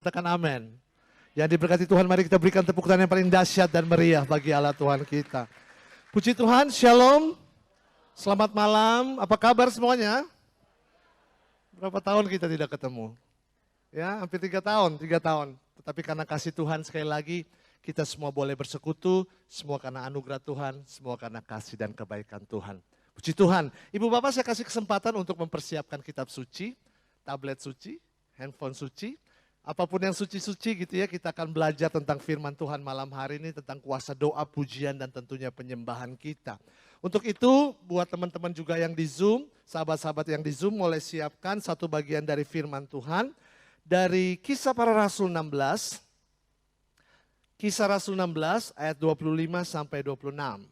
Katakan amin. Yang diberkati Tuhan, mari kita berikan tepuk tangan yang paling dahsyat dan meriah bagi Allah Tuhan kita. Puji Tuhan, shalom. Selamat malam, apa kabar semuanya? Berapa tahun kita tidak ketemu? Ya, hampir 3 tahun. Tetapi karena kasih Tuhan sekali lagi, kita semua boleh bersekutu, semua karena anugerah Tuhan, semua karena kasih dan kebaikan Tuhan. Puji Tuhan. Ibu Bapak, saya kasih kesempatan untuk mempersiapkan kitab suci, tablet suci, handphone suci. Apapun yang suci-suci gitu ya, kita akan belajar tentang firman Tuhan malam hari ini, tentang kuasa doa, pujian, dan tentunya penyembahan kita. Untuk itu, buat teman-teman juga yang di Zoom, sahabat-sahabat yang di Zoom, mulai siapkan satu bagian dari firman Tuhan. Dari Kisah Para Rasul 16, Kisah Rasul 16 ayat 25 sampai 26.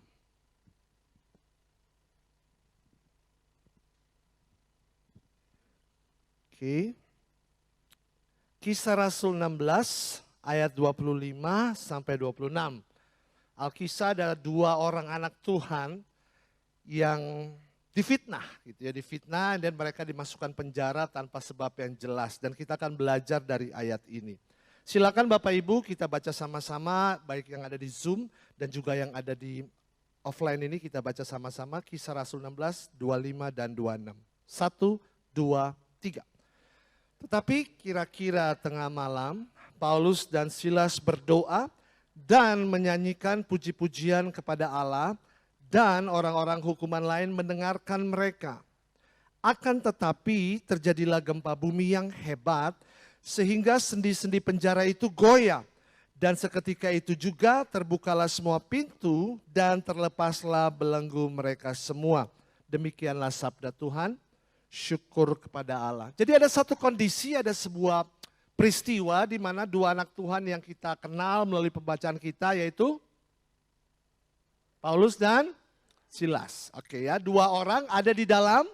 Oke. Kisah Rasul 16 ayat 25 sampai 26. Alkisah ada 2 orang anak Tuhan yang difitnah gitu ya, difitnah dan mereka dimasukkan penjara tanpa sebab yang jelas, dan kita akan belajar dari ayat ini. Silakan Bapak Ibu kita baca sama-sama, baik yang ada di Zoom dan juga yang ada di offline ini, kita baca sama-sama Kisah Rasul 16, 25 dan 26. 1, 2, 3. Tetapi kira-kira tengah malam, Paulus dan Silas berdoa dan menyanyikan puji-pujian kepada Allah, dan orang-orang hukuman lain mendengarkan mereka. Akan tetapi terjadilah gempa bumi yang hebat, sehingga sendi-sendi penjara itu goyah. Dan seketika itu juga terbukalah semua pintu dan terlepaslah belenggu mereka semua. Demikianlah sabda Tuhan. Syukur kepada Allah. Jadi ada satu kondisi, ada sebuah peristiwa di mana 2 anak Tuhan yang kita kenal melalui pembacaan kita, yaitu Paulus dan Silas. Oke ya, 2 orang ada di dalam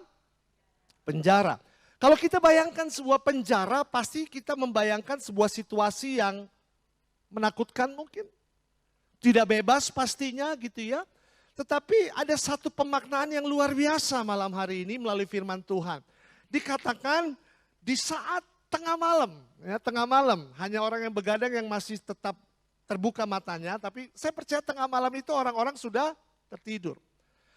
penjara. Kalau kita bayangkan sebuah penjara, pasti kita membayangkan sebuah situasi yang menakutkan mungkin. Tidak bebas pastinya gitu ya. Tetapi ada satu pemaknaan yang luar biasa malam hari ini melalui firman Tuhan. Dikatakan di saat tengah malam, ya tengah malam, hanya orang yang begadang yang masih tetap terbuka matanya, tapi saya percaya tengah malam itu orang-orang sudah tertidur.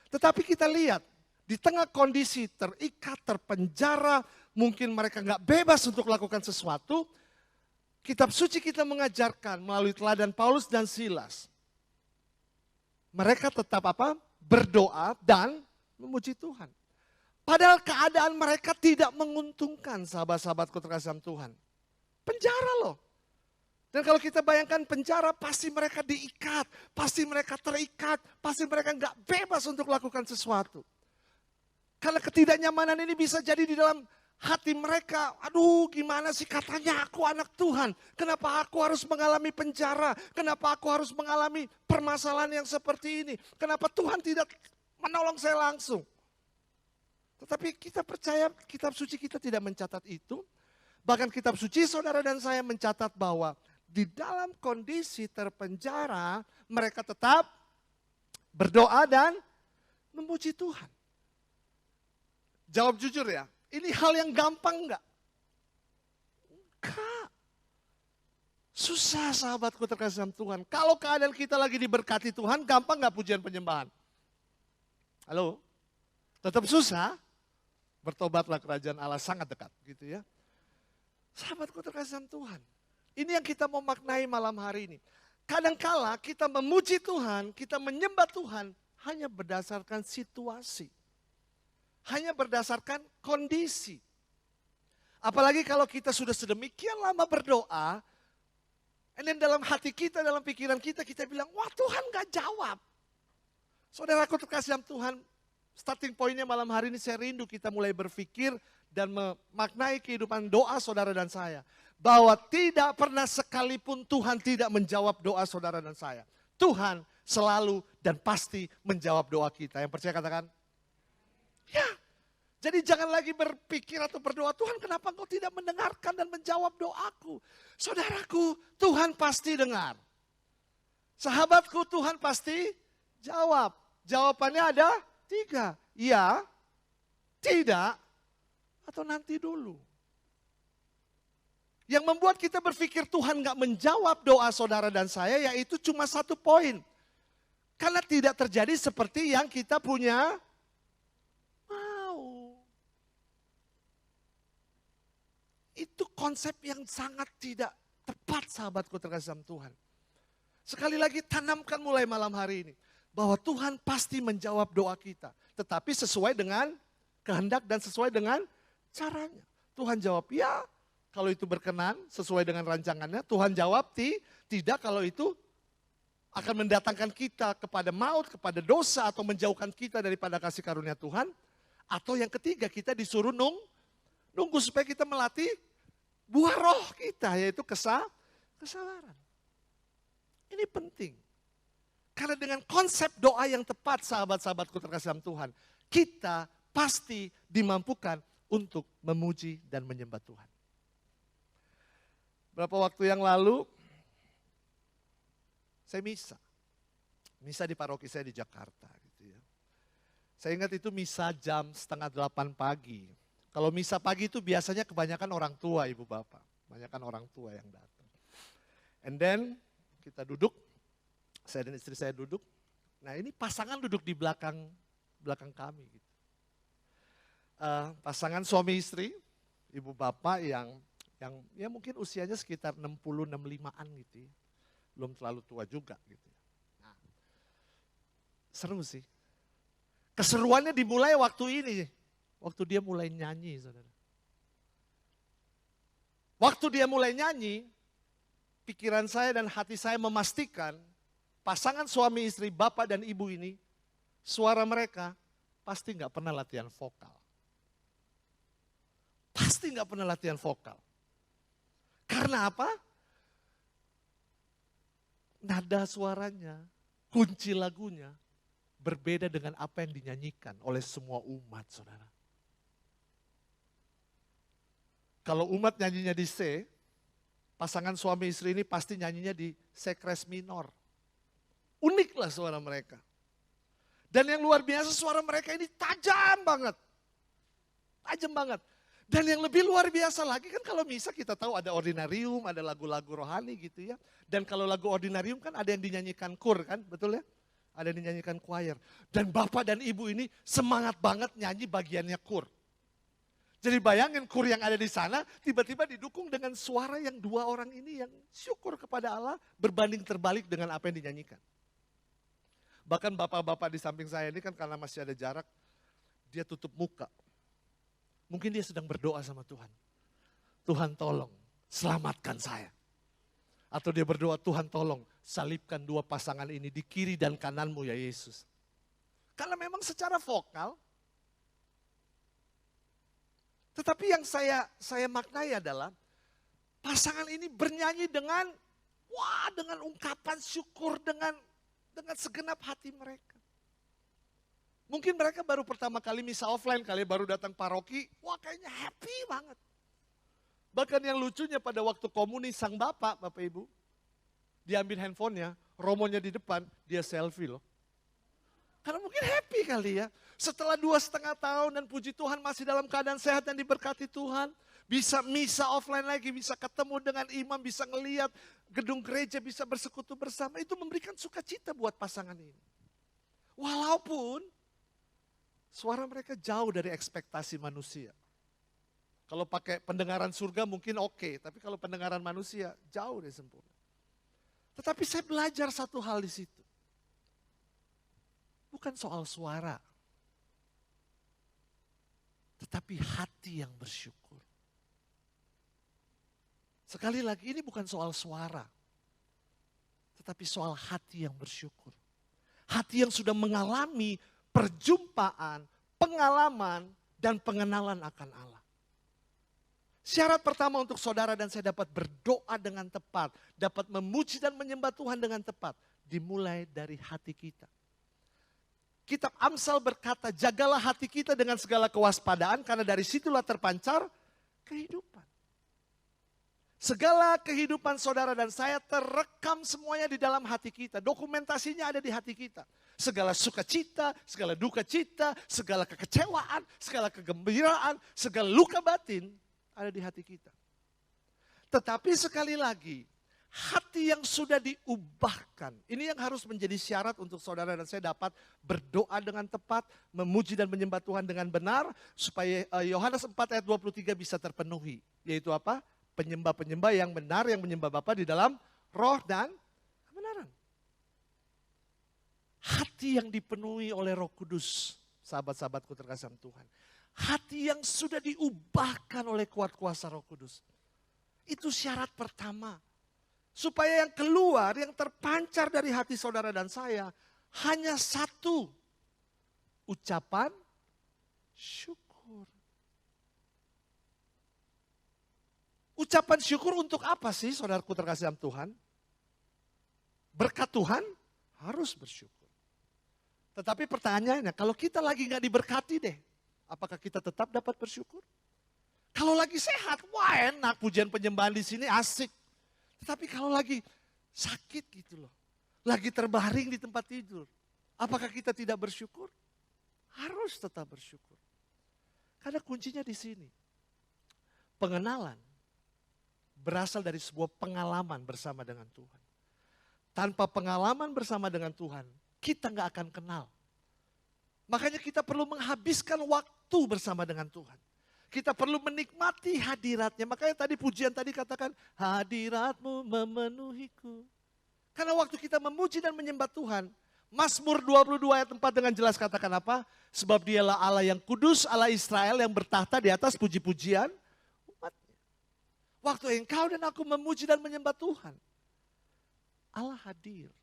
Tetapi kita lihat, di tengah kondisi terikat, terpenjara, mungkin mereka nggak bebas untuk melakukan sesuatu, kitab suci kita mengajarkan melalui teladan Paulus dan Silas. Mereka tetap berdoa dan memuji Tuhan. Padahal keadaan mereka tidak menguntungkan, sahabat-sahabatku terkasih Tuhan. Penjara loh. Dan kalau kita bayangkan penjara, pasti mereka diikat, pasti mereka terikat, pasti mereka nggak bebas untuk melakukan sesuatu. Karena ketidaknyamanan ini bisa jadi di dalam hati mereka, aduh gimana sih, katanya aku anak Tuhan, kenapa aku harus mengalami penjara, kenapa aku harus mengalami permasalahan yang seperti ini, kenapa Tuhan tidak menolong saya langsung. Tetapi kita percaya kitab suci kita tidak mencatat itu, bahkan kitab suci saudara dan saya mencatat bahwa di dalam kondisi terpenjara mereka tetap berdoa dan memuji Tuhan. Jawab jujur ya. Ini hal yang gampang enggak? Enggak. Susah sahabatku terkasih Tuhan. Kalau keadaan kita lagi diberkati Tuhan, gampang enggak pujian penyembahan? Halo? Tetap susah? Bertobatlah, kerajaan Allah sangat dekat gitu ya. Sahabatku terkasih Tuhan. Ini yang kita mau maknai malam hari ini. Kadangkala kita memuji Tuhan, kita menyembah Tuhan hanya berdasarkan situasi. Hanya berdasarkan kondisi. Apalagi kalau kita sudah sedemikian lama berdoa, dan dalam hati kita, dalam pikiran kita, kita bilang, wah Tuhan gak jawab. Saudaraku terkasih Tuhan, starting pointnya malam hari ini saya rindu kita mulai berpikir dan memaknai kehidupan doa saudara dan saya. Bahwa tidak pernah sekalipun Tuhan tidak menjawab doa saudara dan saya. Tuhan selalu dan pasti menjawab doa kita. Yang percaya katakan, ya, jadi jangan lagi berpikir atau berdoa, Tuhan kenapa engkau tidak mendengarkan dan menjawab doaku. Saudaraku, Tuhan pasti dengar. Sahabatku, Tuhan pasti jawab. Jawabannya ada 3. Iya, tidak, atau nanti dulu. Yang membuat kita berpikir Tuhan gak menjawab doa saudara dan saya, yaitu cuma satu poin. Karena tidak terjadi seperti yang kita punya mau. Itu konsep yang sangat tidak tepat, sahabatku terkasih dalam Tuhan. Sekali lagi tanamkan mulai malam hari ini. Bahwa Tuhan pasti menjawab doa kita. Tetapi sesuai dengan kehendak dan sesuai dengan caranya. Tuhan jawab ya, kalau itu berkenan sesuai dengan rancangannya. Tuhan jawab tidak kalau itu akan mendatangkan kita kepada maut, kepada dosa, atau menjauhkan kita daripada kasih karunia Tuhan. Atau yang ketiga, kita disuruh nunggu supaya kita melatih buah roh kita, yaitu kesabaran. Ini penting. Karena dengan konsep doa yang tepat, sahabat-sahabatku terkasih dalam Tuhan, kita pasti dimampukan untuk memuji dan menyembah Tuhan. Berapa waktu yang lalu, saya misa di paroki saya di Jakarta. Gitu ya. Saya ingat itu misa jam 7:30 pagi. Kalau misa pagi itu biasanya kebanyakan orang tua, ibu bapak. Kebanyakan orang tua yang datang. And then kita duduk, saya dan istri saya duduk. Nah ini pasangan duduk di belakang kami. Gitu. Pasangan suami istri, ibu bapak yang ya mungkin usianya sekitar 60-65an gitu ya. Belum terlalu tua juga gitu. Nah, seru sih. Keseruannya dimulai waktu ini. Waktu dia mulai nyanyi, saudara. Waktu dia mulai nyanyi, pikiran saya dan hati saya memastikan pasangan suami istri, bapak dan ibu ini, suara mereka pasti nggak pernah latihan vokal. Pasti nggak pernah latihan vokal. Karena apa? Nada suaranya, kunci lagunya berbeda dengan apa yang dinyanyikan oleh semua umat, saudara. Kalau umat nyanyinya di C, pasangan suami istri ini pasti nyanyinya di C kres minor. Uniklah suara mereka. Dan yang luar biasa suara mereka ini tajam banget. Tajam banget. Dan yang lebih luar biasa lagi kan kalau misa kita tahu ada ordinarium, ada lagu-lagu rohani gitu ya. Dan kalau lagu ordinarium kan ada yang dinyanyikan kur kan, betul ya? Ada yang dinyanyikan choir. Dan bapak dan ibu ini semangat banget nyanyi bagiannya kur. Jadi bayangin kur yang ada di sana tiba-tiba didukung dengan suara yang dua orang ini yang syukur kepada Allah berbanding terbalik dengan apa yang dinyanyikan. Bahkan bapak-bapak di samping saya ini kan karena masih ada jarak, dia tutup muka. Mungkin dia sedang berdoa sama Tuhan. Tuhan tolong selamatkan saya. Atau dia berdoa, Tuhan tolong salibkan dua pasangan ini di kiri dan kananmu ya Yesus. Karena memang secara vokal. Tetapi yang saya maknai adalah pasangan ini bernyanyi dengan ungkapan syukur, dengan segenap hati mereka. Mungkin mereka baru pertama kali misa offline kali, baru datang paroki, kayaknya happy banget. Bahkan yang lucunya pada waktu komuni sang bapak ibu, diambil handphonenya, romonya di depan, dia selfie loh. Karena mungkin happy kali ya. Setelah 2,5 tahun dan puji Tuhan masih dalam keadaan sehat dan diberkati Tuhan. Bisa misa offline lagi, bisa ketemu dengan imam, bisa ngeliat gedung gereja, bisa bersekutu bersama. Itu memberikan sukacita buat pasangan ini. Walaupun suara mereka jauh dari ekspektasi manusia. Kalau pakai pendengaran surga mungkin oke, tapi kalau pendengaran manusia jauh dari sempurna. Tetapi saya belajar satu hal di situ. Bukan soal suara, tetapi hati yang bersyukur. Sekali lagi ini bukan soal suara, tetapi soal hati yang bersyukur. Hati yang sudah mengalami perjumpaan, pengalaman, dan pengenalan akan Allah. Syarat pertama untuk saudara dan saya dapat berdoa dengan tepat, dapat memuji dan menyembah Tuhan dengan tepat, dimulai dari hati kita. Kitab Amsal berkata, jagalah hati kita dengan segala kewaspadaan, karena dari situlah terpancar kehidupan. Segala kehidupan saudara dan saya terekam semuanya di dalam hati kita. Dokumentasinya ada di hati kita. Segala sukacita, segala duka cita, segala kekecewaan, segala kegembiraan, segala luka batin ada di hati kita. Tetapi sekali lagi, hati yang sudah diubahkan, ini yang harus menjadi syarat untuk saudara dan saya dapat berdoa dengan tepat, memuji dan menyembah Tuhan dengan benar, supaya Yohanes 4 ayat 23 bisa terpenuhi. Yaitu apa? Penyembah-penyembah yang benar, yang menyembah Bapa di dalam roh dan kebenaran. Hati yang dipenuhi oleh Roh Kudus, sahabat-sahabatku terkasih Tuhan. Hati yang sudah diubahkan oleh kuat kuasa Roh Kudus. Itu syarat pertama. Supaya yang keluar, yang terpancar dari hati saudara dan saya, hanya satu. Ucapan syukur. Ucapan syukur untuk apa sih saudaraku terkasih dalam Tuhan? Berkat Tuhan harus bersyukur. Tetapi pertanyaannya, kalau kita lagi gak diberkati deh, apakah kita tetap dapat bersyukur? Kalau lagi sehat, wah enak pujian penyembahan di sini asik. Tetapi kalau lagi sakit gitu loh, lagi terbaring di tempat tidur, apakah kita tidak bersyukur? Harus tetap bersyukur. Karena kuncinya di sini. Pengenalan berasal dari sebuah pengalaman bersama dengan Tuhan. Tanpa pengalaman bersama dengan Tuhan, kita gak akan kenal. Makanya kita perlu menghabiskan waktu bersama dengan Tuhan. Kita perlu menikmati hadiratnya. Makanya tadi pujian tadi katakan, hadiratmu memenuhiku. Karena waktu kita memuji dan menyembah Tuhan, Mazmur 22 ayat 4 dengan jelas katakan apa? Sebab dialah Allah yang kudus, Allah Israel yang bertahta di atas puji-pujian umatnya. Waktu engkau dan aku memuji dan menyembah Tuhan, Allah hadir.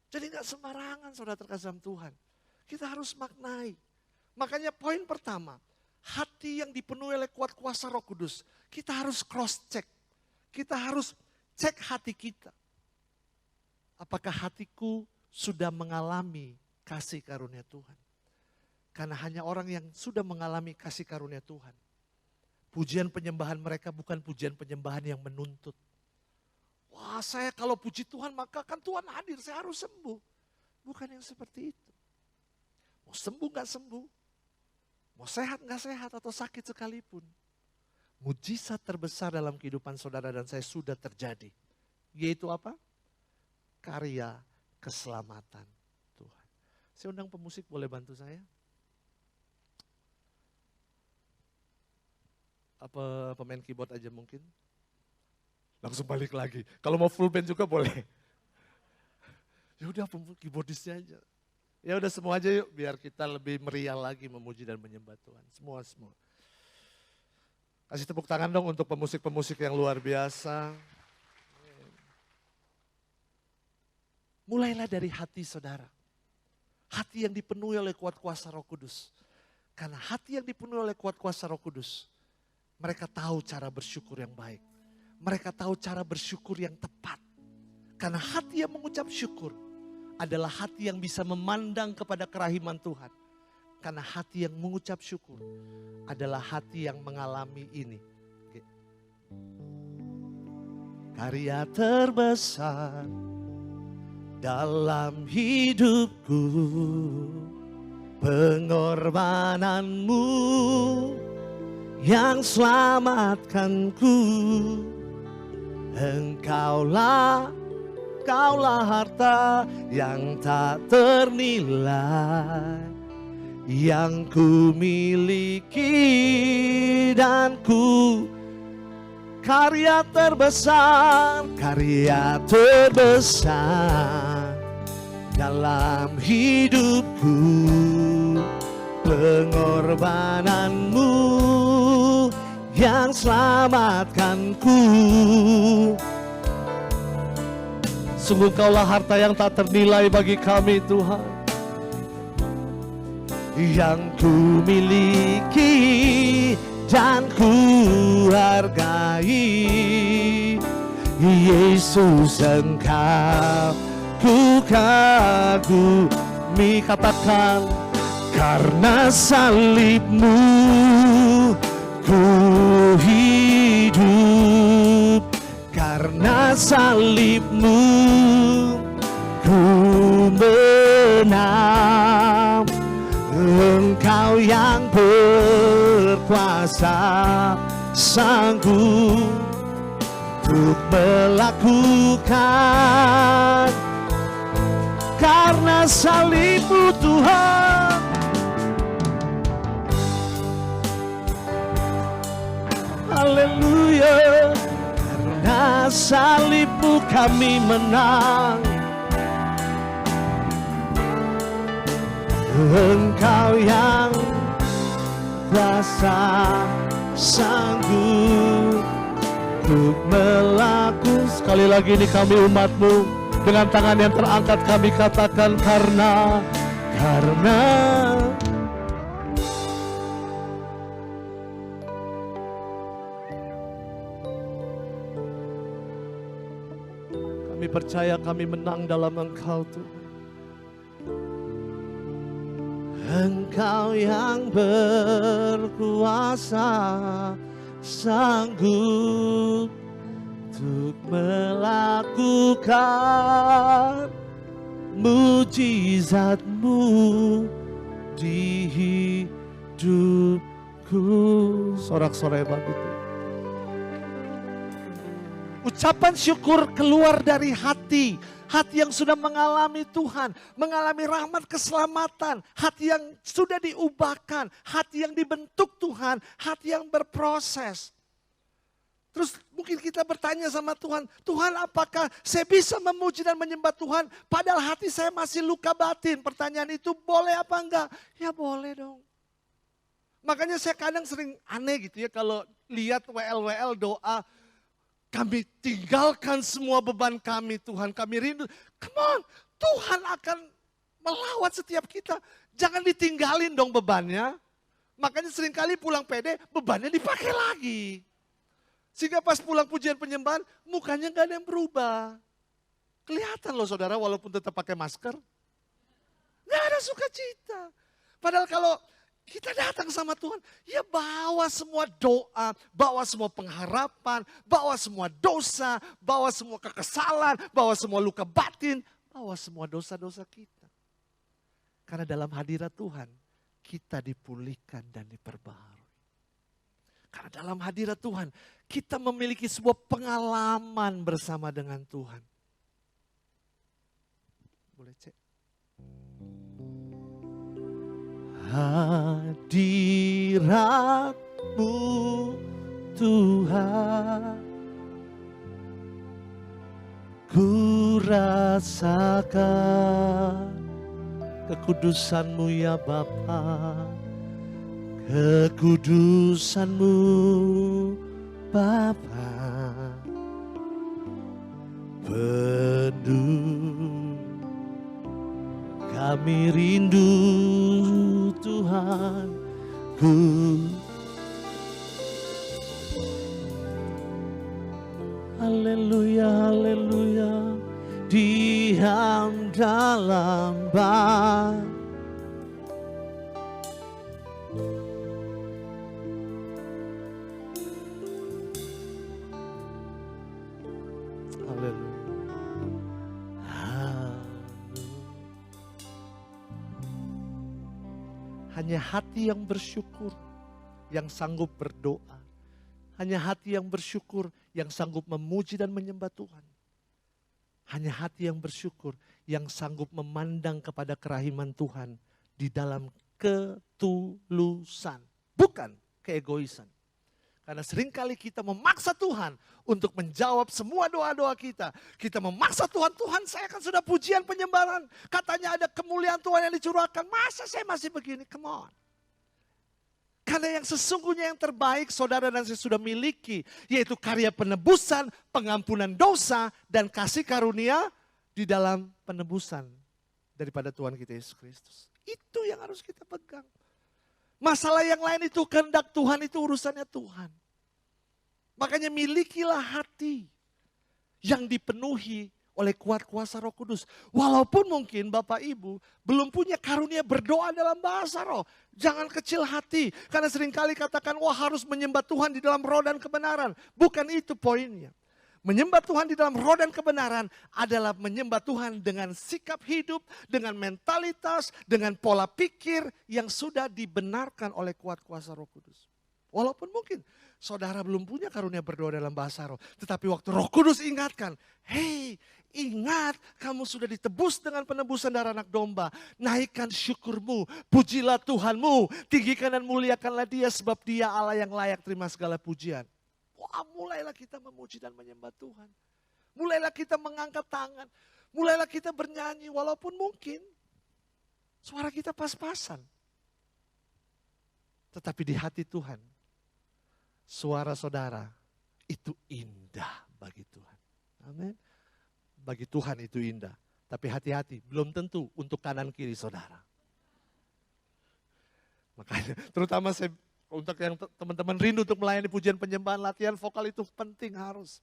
Jadi gak sembarangan saudara terkasih dalam Tuhan. Kita harus maknai. Makanya poin pertama, hati yang dipenuhi oleh kuat kuasa Roh Kudus, kita harus cross check. Kita harus cek hati kita. Apakah hatiku sudah mengalami kasih karunia Tuhan? Karena hanya orang yang sudah mengalami kasih karunia Tuhan. Pujian penyembahan mereka bukan pujian penyembahan yang menuntut. Wah, saya kalau puji Tuhan maka kan Tuhan hadir, saya harus sembuh. Bukan yang seperti itu. Mau sembuh gak sembuh, mau sehat gak sehat atau sakit sekalipun. Mujizat terbesar dalam kehidupan saudara dan saya sudah terjadi. Yaitu apa? Karya keselamatan Tuhan. Saya undang pemusik, boleh bantu saya? Apa pemain keyboard aja mungkin? Langsung balik lagi. Kalau mau full band juga boleh. Ya udah keyboardisnya aja. Ya udah semua aja yuk, biar kita lebih meriah lagi memuji dan menyembah Tuhan. Semua. Kasih tepuk tangan dong untuk pemusik-pemusik yang luar biasa. Mulailah dari hati saudara. Hati yang dipenuhi oleh kuat kuasa Roh Kudus. Karena hati yang dipenuhi oleh kuat kuasa Roh Kudus, mereka tahu cara bersyukur yang baik. Mereka tahu cara bersyukur yang tepat. Karena hati yang mengucap syukur adalah hati yang bisa memandang kepada kerahiman Tuhan. Karena hati yang mengucap syukur adalah hati yang mengalami ini. Oke. Karya terbesar dalam hidupku, pengorbananmu yang selamatkanku. Engkaulah harta yang tak ternilai, yang ku miliki dan ku karya terbesar dalam hidupku, pengorbananmu yang selamatkanku. Sungguh kaulah harta yang tak ternilai bagi kami Tuhan, yang ku miliki dan ku hargai. Yesus engkau ku kagumi, katakan, karena salibmu ku hidup, karena salibmu ku menang. Engkau yang berkuasa sanggup untuk melakukan, karena salib-Mu Tuhan. Haleluya, karena salib-Mu kami menang. Engkau yang kuasa sanggup untuk melakukan. Sekali lagi ini kami umat-Mu, dengan tangan yang terangkat kami katakan karena kami percaya kami menang dalam Engkau Tuhan. Engkau yang berkuasa sanggup untuk melakukan mujizat-Mu di hidupku. Sorak-sorai banget itu. Ucapan syukur keluar dari hati. Hati yang sudah mengalami Tuhan, mengalami rahmat keselamatan, hati yang sudah diubahkan, hati yang dibentuk Tuhan, hati yang berproses. Terus mungkin kita bertanya sama Tuhan, Tuhan apakah saya bisa memuji dan menyembah Tuhan padahal hati saya masih luka batin? Pertanyaan itu boleh apa enggak? Ya boleh dong. Makanya saya kadang sering aneh gitu ya kalau lihat WL doa, kami tinggalkan semua beban kami Tuhan, kami rindu. Come on, Tuhan akan melawat setiap kita. Jangan ditinggalin dong bebannya. Makanya seringkali pulang PD, bebannya dipakai lagi. Sehingga pas pulang pujian penyembahan, mukanya gak ada yang berubah. Kelihatan loh saudara, walaupun tetap pakai masker. Gak ada sukacita. Padahal kalau kita datang sama Tuhan, ya bawa semua doa, bawa semua pengharapan, bawa semua dosa, bawa semua kekesalan, bawa semua luka batin, bawa semua dosa-dosa kita. Karena dalam hadirat Tuhan, kita dipulihkan dan diperbaharui. Karena dalam hadirat Tuhan, kita memiliki sebuah pengalaman bersama dengan Tuhan. Boleh cek? Hadirat-Mu Tuhan, ku rasakan kekudusan-Mu ya Bapa, kekudusan-Mu Bapa, penuh kami rindu Tuhan, ku haleluya, haleluya, diam dalam haleluya. Hanya hati yang bersyukur, yang sanggup berdoa. Hanya hati yang bersyukur, yang sanggup memuji dan menyembah Tuhan. Hanya hati yang bersyukur, yang sanggup memandang kepada kerahiman Tuhan di dalam ketulusan. Bukan keegoisan. Karena seringkali kita memaksa Tuhan untuk menjawab semua doa-doa kita. Kita memaksa Tuhan, Tuhan saya kan sudah pujian penyembahan. Katanya ada kemuliaan Tuhan yang dicurahkan. Masa saya masih begini? Come on. Karena yang sesungguhnya yang terbaik saudara dan saya sudah miliki. Yaitu karya penebusan, pengampunan dosa, dan kasih karunia di dalam penebusan daripada Tuhan kita Yesus Kristus. Itu yang harus kita pegang. Masalah yang lain itu kehendak Tuhan, itu urusannya Tuhan. Makanya milikilah hati yang dipenuhi oleh kuat kuasa Roh Kudus. Walaupun mungkin Bapak Ibu belum punya karunia berdoa dalam bahasa roh. Jangan kecil hati. Karena seringkali katakan, wah harus menyembah Tuhan di dalam roh dan kebenaran. Bukan itu poinnya. Menyembah Tuhan di dalam roh dan kebenaran adalah menyembah Tuhan dengan sikap hidup, dengan mentalitas, dengan pola pikir yang sudah dibenarkan oleh kuat kuasa Roh Kudus. Walaupun mungkin Saudara belum punya karunia berdoa dalam bahasa roh. Tetapi waktu Roh Kudus ingatkan, hei ingat kamu sudah ditebus dengan penebusan darah anak domba. Naikkan syukurmu, pujilah Tuhanmu, tinggikan dan muliakanlah dia sebab dia Allah yang layak terima segala pujian. Wah, mulailah kita memuji dan menyembah Tuhan. Mulailah kita mengangkat tangan. Mulailah kita bernyanyi walaupun mungkin suara kita pas-pasan. Tetapi di hati Tuhan, suara saudara itu indah bagi Tuhan. Amin. Bagi Tuhan itu indah. Tapi hati-hati, belum tentu untuk kanan kiri saudara. Makanya terutama saya untuk yang teman-teman rindu untuk melayani pujian penyembahan, latihan vokal itu penting harus.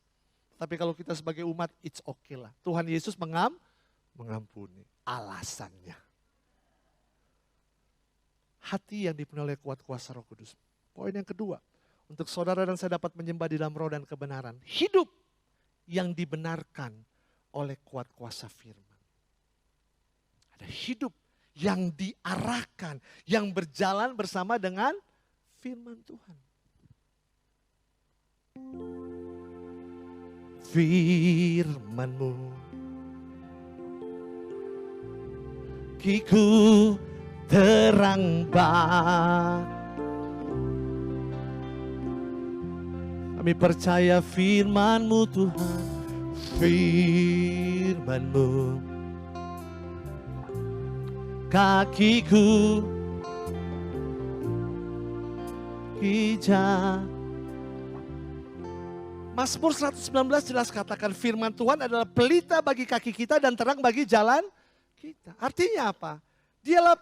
Tapi kalau kita sebagai umat, it's okay lah. Tuhan Yesus mengampuni. Alasannya. Hati yang dipenuhi oleh kuat kuasa Roh Kudus. Poin yang kedua. Untuk saudara dan saya dapat menyembah di dalam roh dan kebenaran. Hidup yang dibenarkan oleh kuat kuasa firman. Ada hidup yang diarahkan, yang berjalan bersama dengan firman Tuhan. Firman-Mu kiku terang bak. Kami percaya firman-Mu Tuhan, firman-Mu kakiku hijau. Mazmur 119 jelas katakan firman Tuhan adalah pelita bagi kaki kita dan terang bagi jalan kita. Artinya apa? Dialah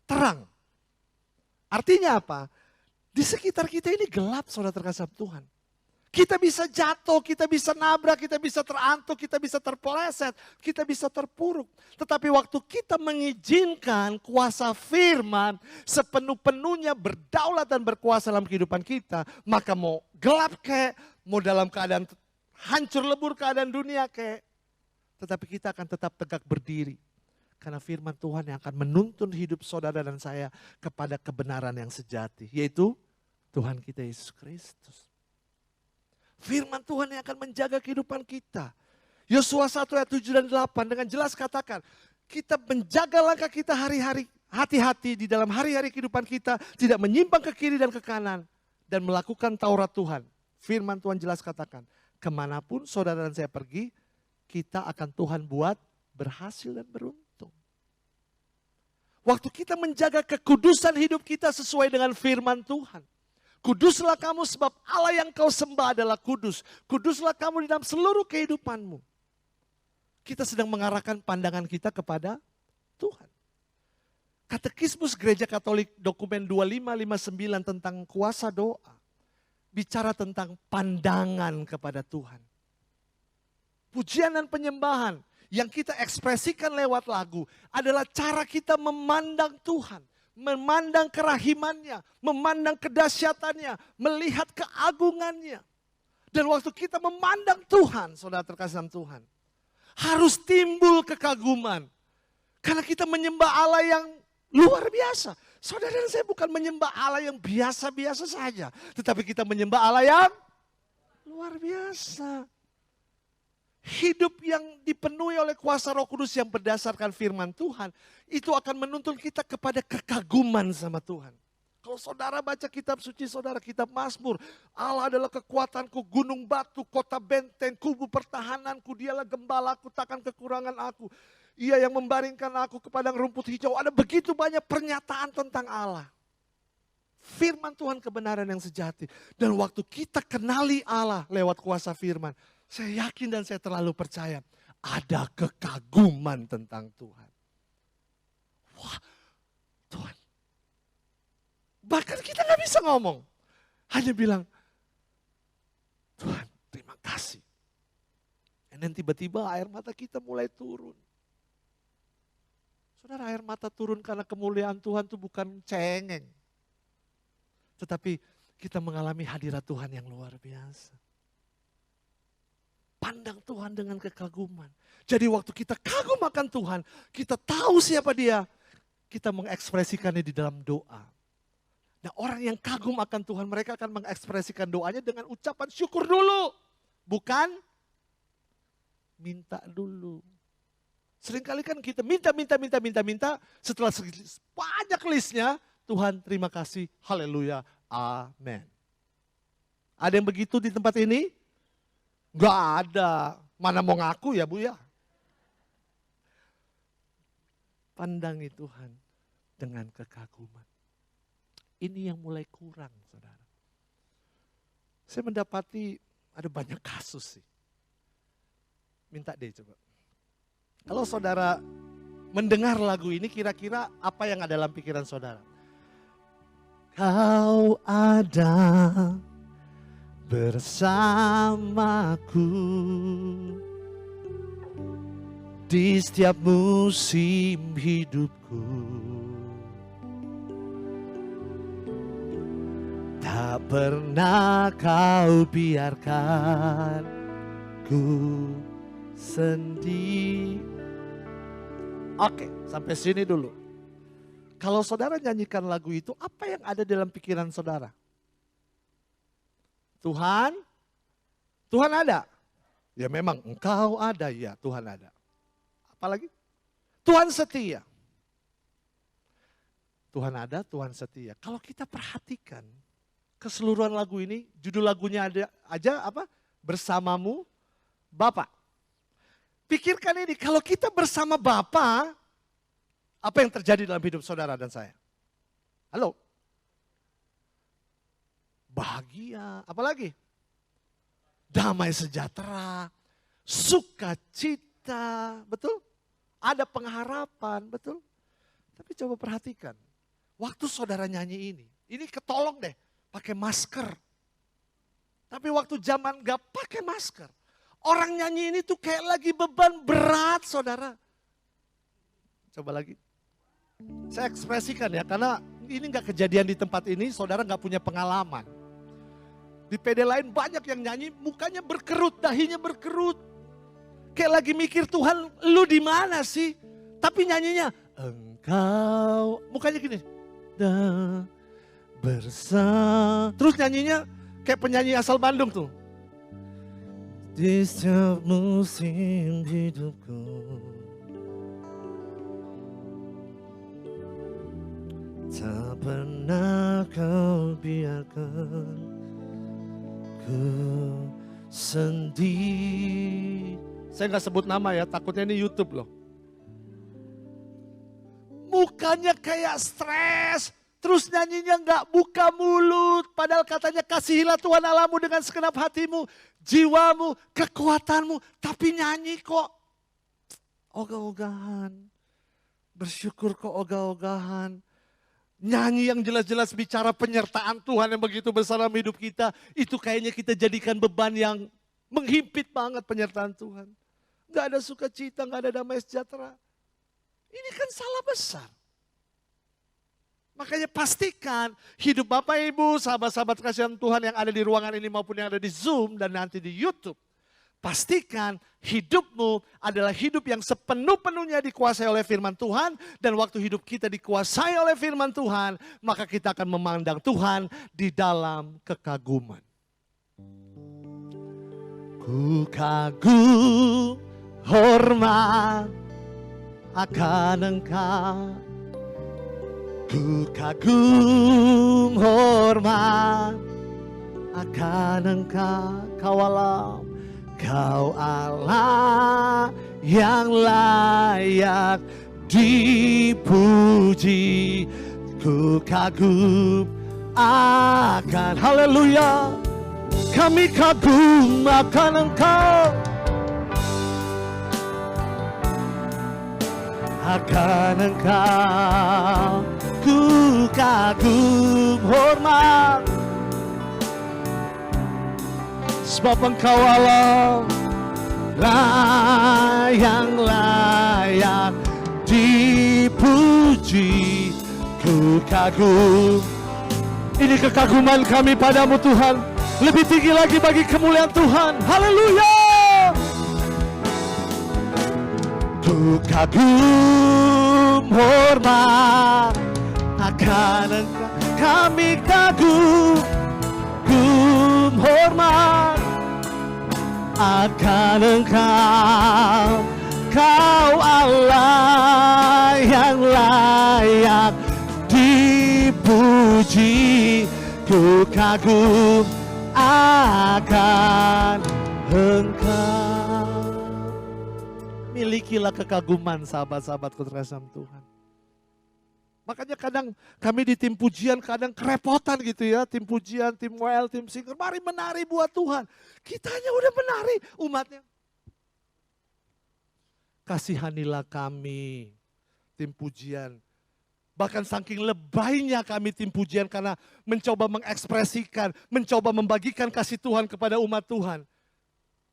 terang. Artinya apa? Di sekitar kita ini gelap, saudara terkasih Tuhan. Kita bisa jatuh, kita bisa nabrak, kita bisa terantuk, kita bisa terpeleset, kita bisa terpuruk. Tetapi waktu kita mengizinkan kuasa firman sepenuh-penuhnya berdaulat dan berkuasa dalam kehidupan kita, maka mau gelap kek, mau dalam keadaan hancur lebur keadaan dunia kek, tetapi kita akan tetap tegak berdiri. Karena firman Tuhan yang akan menuntun hidup saudara dan saya kepada kebenaran yang sejati, yaitu Tuhan kita Yesus Kristus. Firman Tuhan yang akan menjaga kehidupan kita. Yosua 1 ayat 7 dan 8 dengan jelas katakan, kita menjaga langkah kita hari-hari, hati-hati di dalam hari-hari kehidupan kita, tidak menyimpang ke kiri dan ke kanan, dan melakukan Taurat Tuhan. Firman Tuhan jelas katakan, kemanapun saudara dan saya pergi, kita akan Tuhan buat berhasil dan beruntung. Waktu kita menjaga kekudusan hidup kita sesuai dengan firman Tuhan. Kuduslah kamu sebab Allah yang kau sembah adalah kudus. Kuduslah kamu di dalam seluruh kehidupanmu. Kita sedang mengarahkan pandangan kita kepada Tuhan. Katekismus Gereja Katolik dokumen 2559 tentang kuasa doa. Bicara tentang pandangan kepada Tuhan. Pujian dan penyembahan yang kita ekspresikan lewat lagu adalah cara kita memandang Tuhan. Memandang kerahimannya, memandang kedahsyatannya, melihat keagungannya. Dan waktu kita memandang Tuhan, saudara terkasih Tuhan, harus timbul kekaguman. Karena kita menyembah Allah yang luar biasa. Saudara dan saya bukan menyembah Allah yang biasa-biasa saja. Tetapi kita menyembah Allah yang luar biasa. Hidup yang dipenuhi oleh kuasa Roh Kudus yang berdasarkan firman Tuhan, itu akan menuntun kita kepada kekaguman sama Tuhan. Kalau saudara baca kitab suci saudara, kitab Mazmur, Allah adalah kekuatanku, gunung batu, kota benteng, kubu pertahananku, dialah gembalaku, takkan kekurangan aku. Ia yang membaringkan aku ke padang rumput hijau. Ada begitu banyak pernyataan tentang Allah. Firman Tuhan kebenaran yang sejati. Dan waktu kita kenali Allah lewat kuasa firman, saya yakin dan saya terlalu percaya ada kekaguman tentang Tuhan. Wah, Tuhan. Bahkan kita gak bisa ngomong. Hanya bilang, Tuhan terima kasih. Dan tiba-tiba air mata kita mulai turun. Saudara, air mata turun karena kemuliaan Tuhan itu bukan cengeng. Tetapi kita mengalami hadirat Tuhan yang luar biasa. Pandang Tuhan dengan kekaguman. Jadi waktu kita kagum akan Tuhan, kita tahu siapa dia, kita mengekspresikannya di dalam doa. Nah, orang yang kagum akan Tuhan, mereka akan mengekspresikan doanya dengan ucapan syukur dulu. Bukan minta dulu. Seringkali kan kita minta, setelah banyak listnya, Tuhan terima kasih, haleluya, amin. Ada yang begitu di tempat ini? Gak ada. Mana mau ngaku ya Bu ya? Pandangi Tuhan dengan kekaguman. Ini yang mulai kurang, saudara. Saya mendapati ada banyak kasus sih. Minta deh coba. Kalau saudara mendengar lagu ini, kira-kira apa yang ada dalam pikiran saudara? Kau ada bersamaku di setiap musim hidupku. Tak pernah kau biarkan ku sendiri. Oke, sampai sini dulu. Kalau saudara nyanyikan lagu itu, apa yang ada dalam pikiran saudara? Tuhan ada. Ya memang engkau ada, ya Tuhan ada. Apalagi? Tuhan setia. Tuhan ada, Tuhan setia. Kalau kita perhatikan keseluruhan lagu ini, judul lagunya ada aja apa? Bersamamu Bapa. Pikirkan ini, kalau kita bersama Bapa, apa yang terjadi dalam hidup saudara dan saya? Halo? Bahagia, apalagi? Damai sejahtera, sukacita, betul? Ada pengharapan, betul? Tapi coba perhatikan, waktu saudara nyanyi ini ketolong deh, pakai masker. Tapi waktu zaman gak pakai masker, orang nyanyi ini tuh kayak lagi beban berat, saudara. Coba lagi. Saya ekspresikan ya, karena ini gak kejadian di tempat ini, saudara gak punya pengalaman. Di PD lain banyak yang nyanyi, mukanya berkerut, dahinya berkerut. Kayak lagi mikir, Tuhan lu di mana sih? Tapi nyanyinya, engkau, mukanya gini. Bersama. Terus nyanyinya kayak penyanyi asal Bandung tuh. Di setiap musim hidupku, tak pernah kau biarkan ku sendiri. Saya nggak sebut nama ya, takutnya ini YouTube loh. Mukanya kayak stres, terus nyanyinya nggak buka mulut. Padahal katanya kasihilah Tuhan Allahmu dengan segenap hatimu, jiwamu, kekuatanmu. Tapi nyanyi kok ogah-ogahan. Bersyukur kok ogah-ogahan. Nyanyi yang jelas-jelas bicara penyertaan Tuhan yang begitu besar dalam hidup kita. Itu kayaknya kita jadikan beban yang menghimpit banget penyertaan Tuhan. Gak ada sukacita, gak ada damai sejahtera. Ini kan salah besar. Makanya pastikan hidup Bapak Ibu, sahabat-sahabat kasihan Tuhan yang ada di ruangan ini maupun yang ada di Zoom dan nanti di YouTube. Pastikan hidupmu adalah hidup yang sepenuh-penuhnya dikuasai oleh firman Tuhan. Dan waktu hidup kita dikuasai oleh firman Tuhan, maka kita akan memandang Tuhan di dalam kekaguman. Ku kagum hormat akan Engkau. Ku kagum hormat akan Engkau. Kau Allah, Kau Allah yang layak dipuji. Ku kagum akan, haleluya, kami kagum akan Engkau. Akan Engkau ku kagum hormat, sebab Engkau Allah yang layak dipuji. Ku kagum, ini kekaguman kami padamu Tuhan, lebih tinggi lagi bagi kemuliaan Tuhan. Haleluya. Ku kagum hormat akan Engkau. kami kagum hormat akan Engkau, Kau Allah yang layak dipuji. Ku kagum akan Engkau. Milikilah kekaguman sahabat-sahabatku terhadap Tuhan. Makanya kadang kami di tim pujian kadang kerepotan gitu ya. Tim pujian, tim WL, tim singer. Mari menari buat Tuhan. Kitanya udah menari, umatnya. Kasihanilah kami, tim pujian. Bahkan saking lebaynya kami tim pujian karena mencoba mengekspresikan, mencoba membagikan kasih Tuhan kepada umat Tuhan.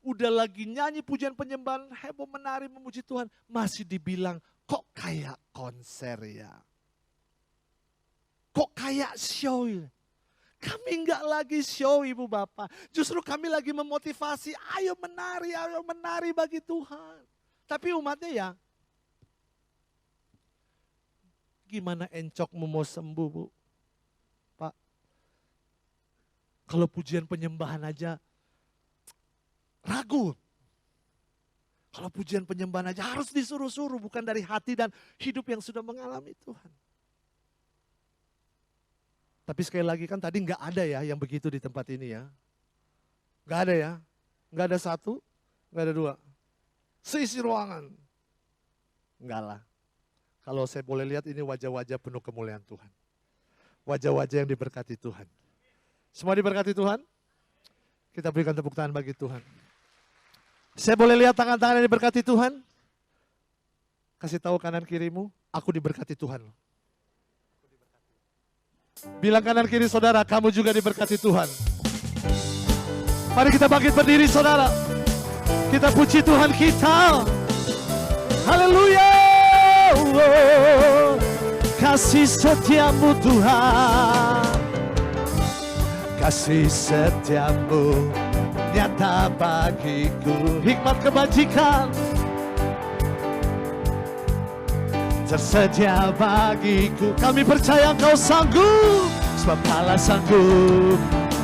Udah lagi nyanyi pujian penyembahan, heboh menari memuji Tuhan. Masih dibilang kok kayak konser ya. Kok kayak show ya? Kami enggak lagi show Ibu Bapak. Justru kami lagi memotivasi, ayo menari bagi Tuhan. Tapi umatnya ya, gimana encokmu mau sembuh Bu? Pak, kalau pujian penyembahan aja ragu. Kalau pujian penyembahan aja harus disuruh-suruh, bukan dari hati dan hidup yang sudah mengalami Tuhan. Tapi sekali lagi kan tadi nggak ada ya yang begitu di tempat ini ya. Nggak ada ya. Nggak ada satu, nggak ada dua. Seisi ruangan. Enggak lah. Kalau saya boleh lihat ini wajah-wajah penuh kemuliaan Tuhan. Wajah-wajah yang diberkati Tuhan. Semua diberkati Tuhan? Kita berikan tepuk tangan bagi Tuhan. Saya boleh lihat tangan-tangan yang diberkati Tuhan? Kasih tahu kanan kirimu, aku diberkati Tuhan. Bilang kanan kiri saudara, kamu juga diberkati Tuhan. Mari kita bangkit berdiri saudara. Kita puji Tuhan kita. Haleluya. Kasih setiamu Tuhan. Kasih setiamu nyata bagiku. Hikmat kebajikan tersedia bagiku. Kami percaya Engkau sanggup, sebab Allah sanggup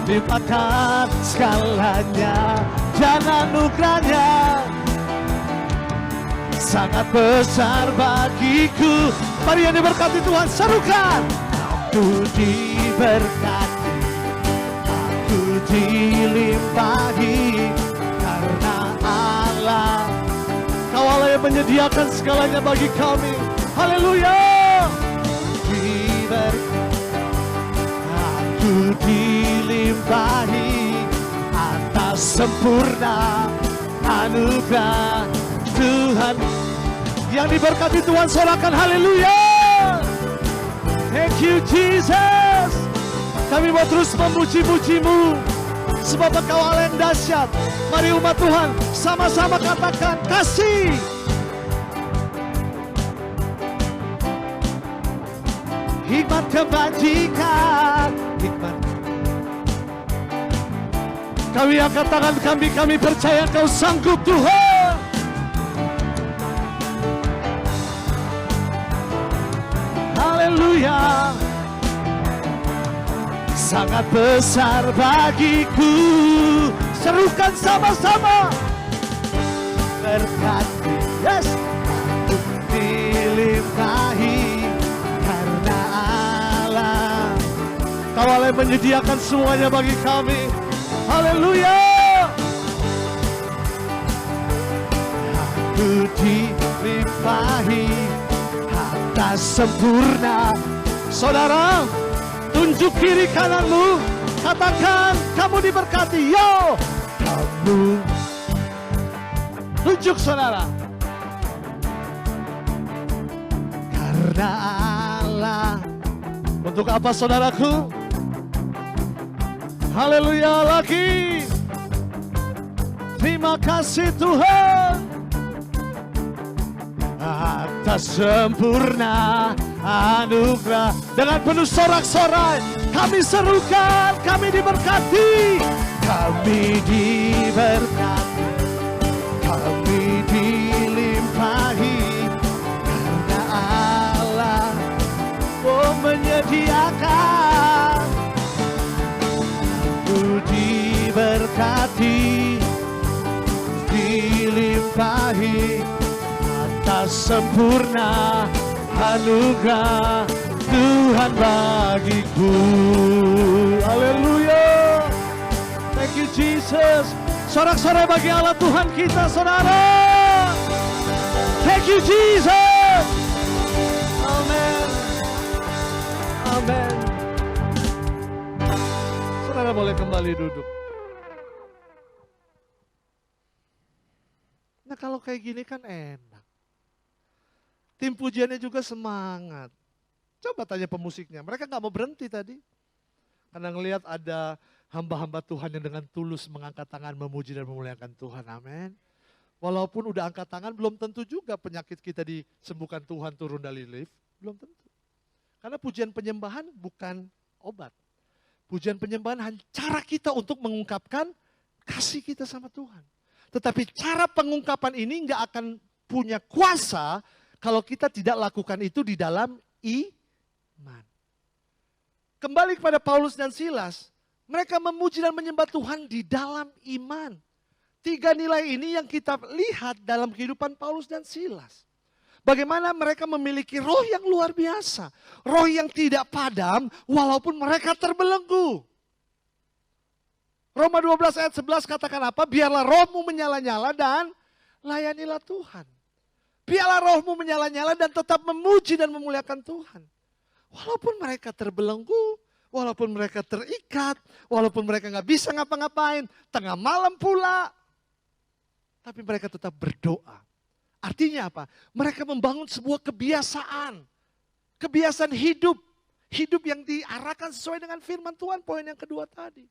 limpahkan segalanya. Dan anugerahnya sangat besar bagiku. Mari yang diberkati Tuhan serukan. Aku diberkati, aku dilimpahi karena Allah. Kau Allah yang menyediakan segalanya bagi kami. Haleluya. Aku dilimpahi atas sempurna anugerah Tuhan. Yang diberkati Tuhan sorakan haleluya. Thank you Jesus. Kami mau terus memuji-muji-Mu sebab Engkau Allah yang dahsyat. Mari umat Tuhan sama-sama katakan kasih. Hikmat kebajikan, hikmat. Kami angkat tangan kami percaya Engkau sanggup Tuhan. Haleluya. Sangat besar bagiku. Serukan sama-sama. Berkati, yes. Aku dilimpahi. Kau Allah menyediakan semuanya bagi kami. Haleluya. Aku dilimpahi atas sempurna. Saudara, tunjuk kiri kananmu. Katakan kamu diberkati. Yo, kamu. Tunjuk saudara. Karena Allah. Untuk apa saudaraku? Haleluya lagi. Terima kasih Tuhan atas sempurna anugerah. Dengan penuh sorak-sorai kami serukan, kami diberkati. Kami diberkati, kami dilimpahi karena Allah menyediakan diberkati, dilimpahi atas sempurna anugerah Tuhan bagiku. Haleluya. Thank you Jesus. Sorak-sorai bagi Allah Tuhan kita, saudara. Thank you Jesus. Amen. Amen. Saudara boleh kembali duduk. Nah kalau kayak gini kan enak. Tim pujiannya juga semangat. Coba tanya pemusiknya, mereka gak mau berhenti tadi. Karena ngelihat ada hamba-hamba Tuhan yang dengan tulus mengangkat tangan memuji dan memuliakan Tuhan. Amin. Walaupun udah angkat tangan, belum tentu juga penyakit kita disembuhkan Tuhan turun dari lift. Belum tentu. Karena pujian penyembahan bukan obat. Pujian penyembahan cara kita untuk mengungkapkan kasih kita sama Tuhan. Tetapi cara pengungkapan ini gak akan punya kuasa kalau kita tidak lakukan itu di dalam iman. Kembali kepada Paulus dan Silas, mereka memuji dan menyembah Tuhan di dalam iman. 3 nilai ini yang kita lihat dalam kehidupan Paulus dan Silas. Bagaimana mereka memiliki roh yang luar biasa. Roh yang tidak padam walaupun mereka terbelenggu. Roma 12 ayat 11 katakan apa? Biarlah rohmu menyala-nyala dan layanilah Tuhan. Biarlah rohmu menyala-nyala dan tetap memuji dan memuliakan Tuhan. Walaupun mereka terbelenggu, walaupun mereka terikat, walaupun mereka gak bisa ngapa-ngapain, tengah malam pula. Tapi mereka tetap berdoa. Artinya apa? Mereka membangun sebuah kebiasaan. Kebiasaan hidup. Hidup yang diarahkan sesuai dengan firman Tuhan, poin yang kedua tadi.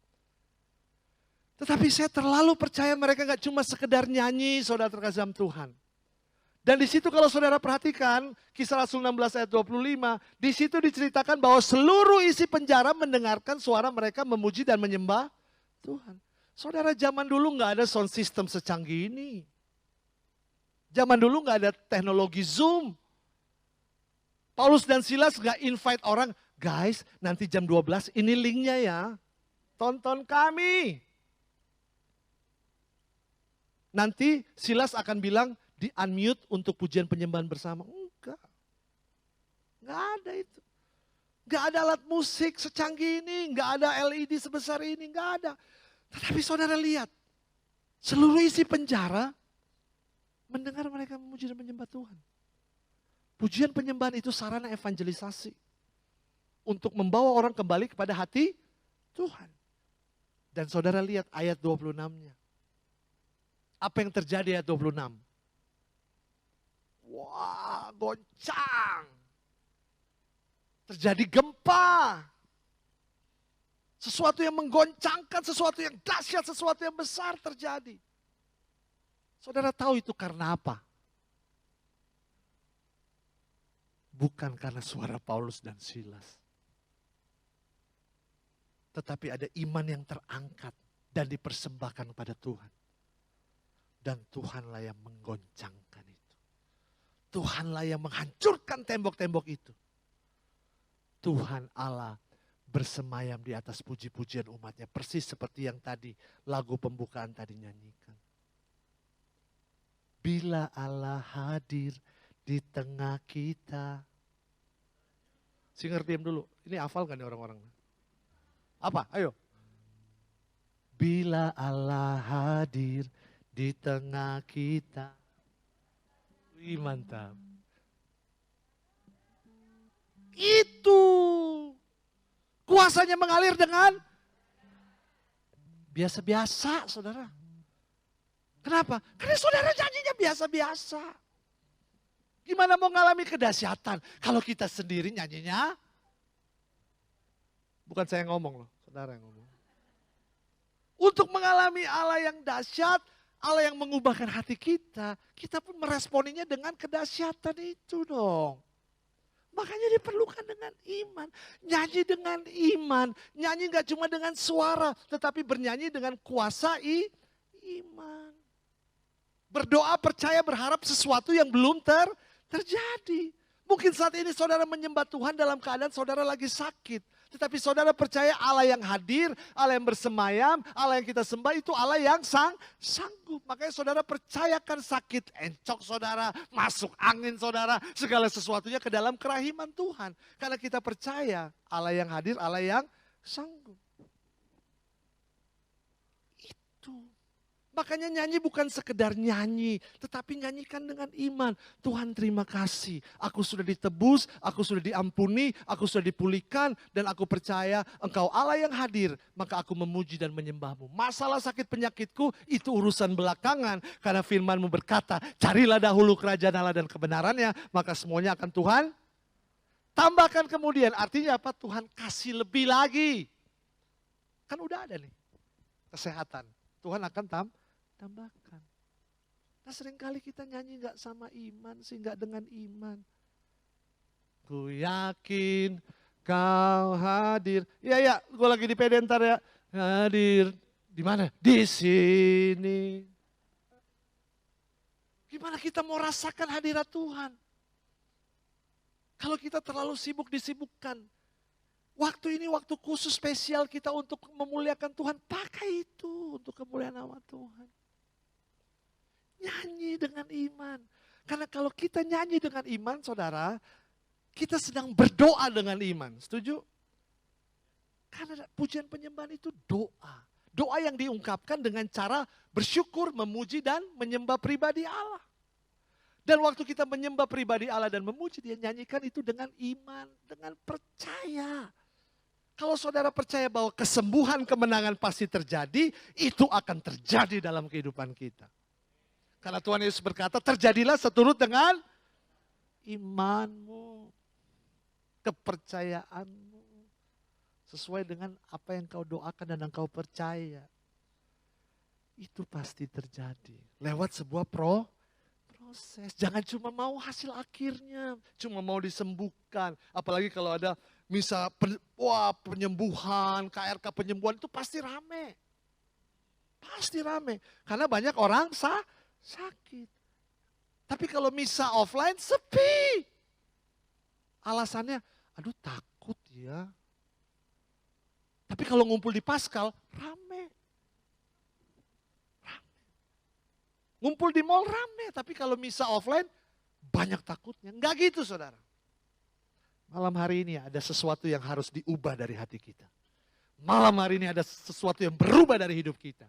Tetapi saya terlalu percaya mereka gak cuma sekedar nyanyi, saudara terkasih dalam Tuhan. Dan di situ kalau saudara perhatikan, Kisah Rasul 16 ayat 25, di situ diceritakan bahwa seluruh isi penjara mendengarkan suara mereka memuji dan menyembah Tuhan. Saudara, zaman dulu nggak ada sound system secanggih ini. Zaman dulu nggak ada teknologi Zoom. Paulus dan Silas nggak invite orang, guys nanti jam 12 ini linknya ya, tonton kami. Nanti Silas akan bilang, di unmute untuk pujian penyembahan bersama. Enggak. Enggak ada itu. Enggak ada alat musik secanggih ini. Enggak ada LED sebesar ini. Enggak ada. Tetapi saudara lihat. Seluruh isi penjara mendengar mereka memuji dan menyembah Tuhan. Pujian penyembahan itu sarana evangelisasi. Untuk membawa orang kembali kepada hati Tuhan. Dan saudara lihat ayat 26-nya. Apa yang terjadi ayat 26? Wah, goncang. Terjadi gempa. Sesuatu yang menggoncangkan, sesuatu yang dahsyat, sesuatu yang besar terjadi. Saudara tahu itu karena apa? Bukan karena suara Paulus dan Silas. Tetapi ada iman yang terangkat dan dipersembahkan kepada Tuhan. Dan Tuhanlah yang menggoncangkan itu. Tuhanlah yang menghancurkan tembok-tembok itu. Tuhan Allah bersemayam di atas puji-pujian umatnya. Persis seperti yang tadi lagu pembukaan tadi nyanyikan. Bila Allah hadir di tengah kita. Singer diam dulu. Ini hafal kan nih orang-orang? Apa? Ayo. Bila Allah hadir di tengah kita. Wih, mantap. Itu kuasanya mengalir dengan biasa-biasa, saudara. Kenapa? Karena saudara janjinya biasa-biasa. Gimana mau ngalami kedahsyatan kalau kita sendiri nyanyinya? Bukan saya yang ngomong loh, saudara yang ngomong. Untuk mengalami Allah yang dahsyat, Allah yang mengubahkan hati kita, kita pun meresponinya dengan kedahsyatan itu dong. Makanya diperlukan dengan iman. Nyanyi dengan iman. Nyanyi gak cuma dengan suara, tetapi bernyanyi dengan kuasa iman. Berdoa, percaya, berharap sesuatu yang belum terjadi. Mungkin saat ini saudara menyembah Tuhan dalam keadaan saudara lagi sakit. Tetapi saudara percaya Allah yang hadir, Allah yang bersemayam, Allah yang kita sembah itu Allah yang sanggup. Makanya saudara percayakan sakit encok saudara, masuk angin saudara, segala sesuatunya ke dalam kerahiman Tuhan. Karena kita percaya Allah yang hadir, Allah yang sanggup. Itu. Makanya nyanyi bukan sekedar nyanyi, tetapi nyanyikan dengan iman. Tuhan terima kasih, aku sudah ditebus, aku sudah diampuni, aku sudah dipulihkan, dan aku percaya Engkau Allah yang hadir, maka aku memuji dan menyembah-Mu. Masalah sakit penyakitku itu urusan belakangan, karena firman-Mu berkata, carilah dahulu kerajaan Allah dan kebenarannya, maka semuanya akan Tuhan tambahkan kemudian. Artinya apa? Tuhan kasih lebih lagi. Kan udah ada nih, kesehatan. Tuhan akan tambahkan. Nah seringkali kita nyanyi gak sama iman sih, gak dengan iman. Ku yakin kau hadir. Iya, gue lagi di PD ntar ya. Hadir di mana? Di sini. Gimana kita mau rasakan hadirat Tuhan? Kalau kita terlalu sibuk disibukkan. Waktu ini waktu khusus spesial kita untuk memuliakan Tuhan. Pakai itu untuk kemuliaan nama Tuhan. Nyanyi dengan iman. Karena kalau kita nyanyi dengan iman, saudara, kita sedang berdoa dengan iman. Setuju? Karena pujian penyembahan itu doa. Doa yang diungkapkan dengan cara bersyukur, memuji, dan menyembah pribadi Allah. Dan waktu kita menyembah pribadi Allah dan memuji, dia nyanyikan itu dengan iman, dengan percaya. Kalau saudara percaya bahwa kesembuhan, kemenangan pasti terjadi, itu akan terjadi dalam kehidupan kita. Karena Tuhan Yesus berkata, terjadilah seturut dengan imanmu, kepercayaanmu. Sesuai dengan apa yang kau doakan dan yang kau percaya. Itu pasti terjadi. Lewat sebuah proses. Jangan cuma mau hasil akhirnya, cuma mau disembuhkan. Apalagi kalau ada misal penyembuhan, KRK penyembuhan itu pasti rame. Pasti rame. Karena banyak orang sakit. Tapi kalau misa offline sepi. Alasannya, aduh takut ya. Tapi kalau ngumpul di Paskal, rame. Ngumpul di mall rame, tapi kalau misa offline banyak takutnya. Enggak gitu saudara. Malam hari ini ada sesuatu yang harus diubah dari hati kita. Malam hari ini ada sesuatu yang berubah dari hidup kita.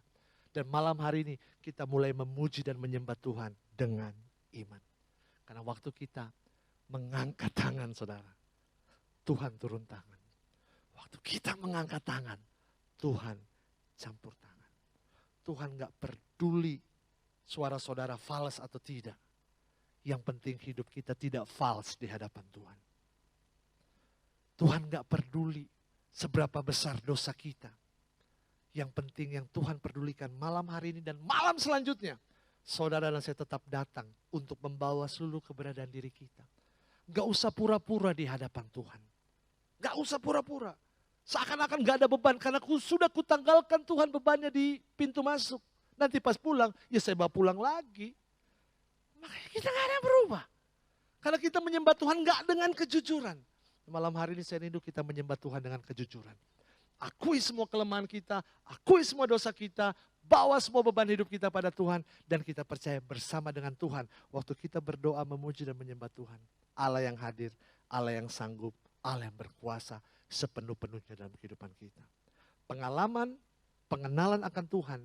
Dan malam hari ini kita mulai memuji dan menyembah Tuhan dengan iman. Karena waktu kita mengangkat tangan saudara, Tuhan turun tangan. Waktu kita mengangkat tangan, Tuhan campur tangan. Tuhan gak peduli suara saudara fals atau tidak. Yang penting hidup kita tidak fals di hadapan Tuhan. Tuhan gak peduli seberapa besar dosa kita. Yang penting yang Tuhan pedulikan malam hari ini dan malam selanjutnya. Saudara dan saya tetap datang untuk membawa seluruh keberadaan diri kita. Gak usah pura-pura di hadapan Tuhan. Gak usah pura-pura. Seakan-akan gak ada beban karena sudah kutanggalkan Tuhan bebannya di pintu masuk. Nanti pas pulang, ya saya bawa pulang lagi. Makanya kita gak ada yang berubah. Karena kita menyembah Tuhan gak dengan kejujuran. Malam hari ini saya rindu kita menyembah Tuhan dengan kejujuran. Akui semua kelemahan kita, akui semua dosa kita, bawa semua beban hidup kita pada Tuhan. Dan kita percaya bersama dengan Tuhan. Waktu kita berdoa, memuji dan menyembah Tuhan. Allah yang hadir, Allah yang sanggup, Allah yang berkuasa sepenuh-penuhnya dalam kehidupan kita. Pengalaman, pengenalan akan Tuhan,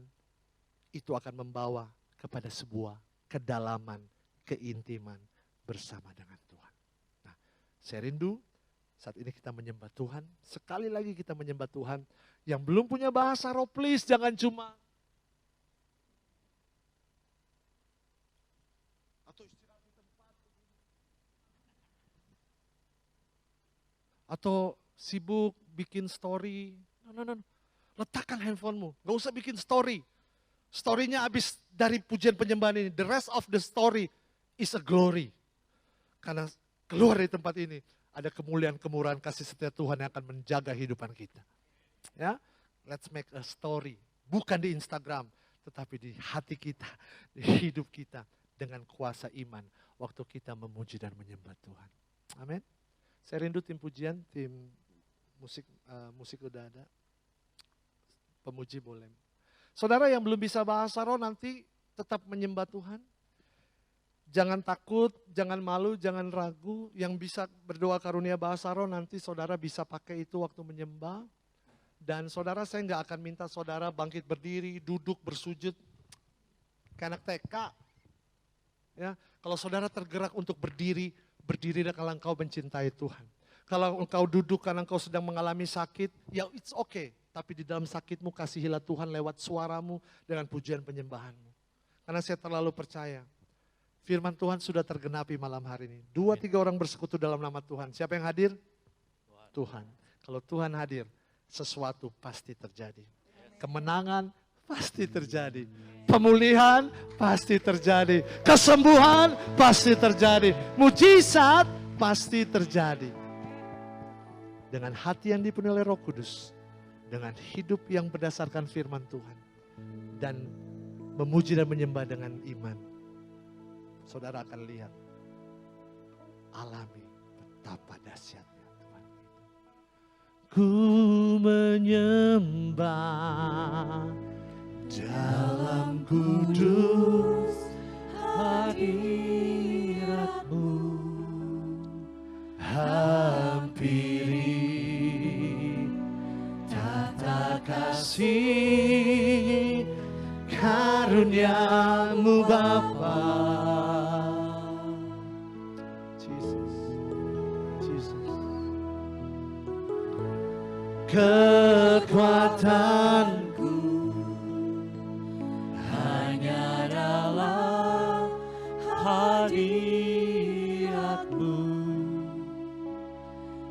itu akan membawa kepada sebuah kedalaman, keintiman bersama dengan Tuhan. Nah, saya rindu saat ini kita menyembah Tuhan. Sekali lagi kita menyembah Tuhan. Yang belum punya bahasa roh, please jangan cuma atau istirahat di tempat atau sibuk bikin story. No. Letakkan handphonemu, gak usah bikin story. Story-nya habis dari pujian penyembahan ini. The rest of the story is a glory. Karena keluar dari tempat ini ada kemuliaan-kemurahan kasih setia Tuhan yang akan menjaga kehidupan kita. Ya, let's make a story. Bukan di Instagram, tetapi di hati kita, di hidup kita dengan kuasa iman. Waktu kita memuji dan menyembah Tuhan. Amin. Saya rindu tim pujian, tim musik udah ada. Pemuji boleh. Saudara yang belum bisa bahasa roh nanti tetap menyembah Tuhan. Jangan takut, jangan malu, jangan ragu. Yang bisa berdoa karunia bahasa roh nanti saudara bisa pakai itu waktu menyembah. Dan saudara, saya nggak akan minta saudara bangkit berdiri, duduk, bersujud. Kayak anak TK. Ya, kalau saudara tergerak untuk berdiri, berdirilah kalau engkau mencintai Tuhan. Kalau engkau duduk karena engkau sedang mengalami sakit, ya it's okay. Tapi di dalam sakitmu kasihilah Tuhan lewat suaramu dengan pujian penyembahanmu. Karena saya terlalu percaya, firman Tuhan sudah tergenapi malam hari ini. 2-3 orang bersekutu dalam nama Tuhan. Siapa yang hadir? Tuhan. Kalau Tuhan hadir, sesuatu pasti terjadi. Kemenangan pasti terjadi. Pemulihan pasti terjadi. Kesembuhan pasti terjadi. Mujizat pasti terjadi. Dengan hati yang dipenuhi oleh Roh Kudus, dengan hidup yang berdasarkan firman Tuhan, dan memuji dan menyembah dengan iman, saudara akan lihat, alami betapa dahsyatnya Tuhan itu. Ku menyembah dalam kudus hadirat-Mu, hampiri tata kasih karunia-Mu Bapa. Jesus. Kekuatanku hanya dalam hadirat-Mu,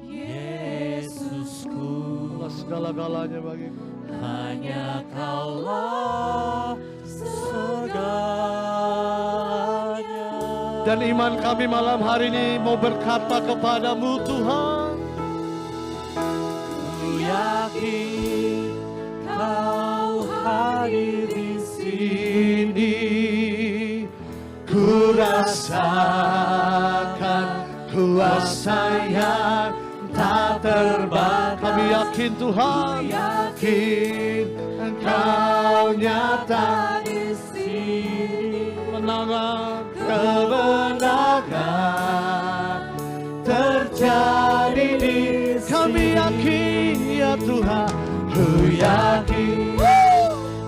Yesusku. Segala-galanya bagiku. Hanya Kaulah segalanya. Dan iman kami malam hari ini mau berkata kepadamu Tuhan, ku yakin Kau hadir di sini. Ku rasakan kuasa yang tak terbatas. Kami yakin Tuhan, yakin Engkau nyata di sini. Kemenangan, kemenangan terjadi di sini. Kami yakin ya Tuhan, ku yakin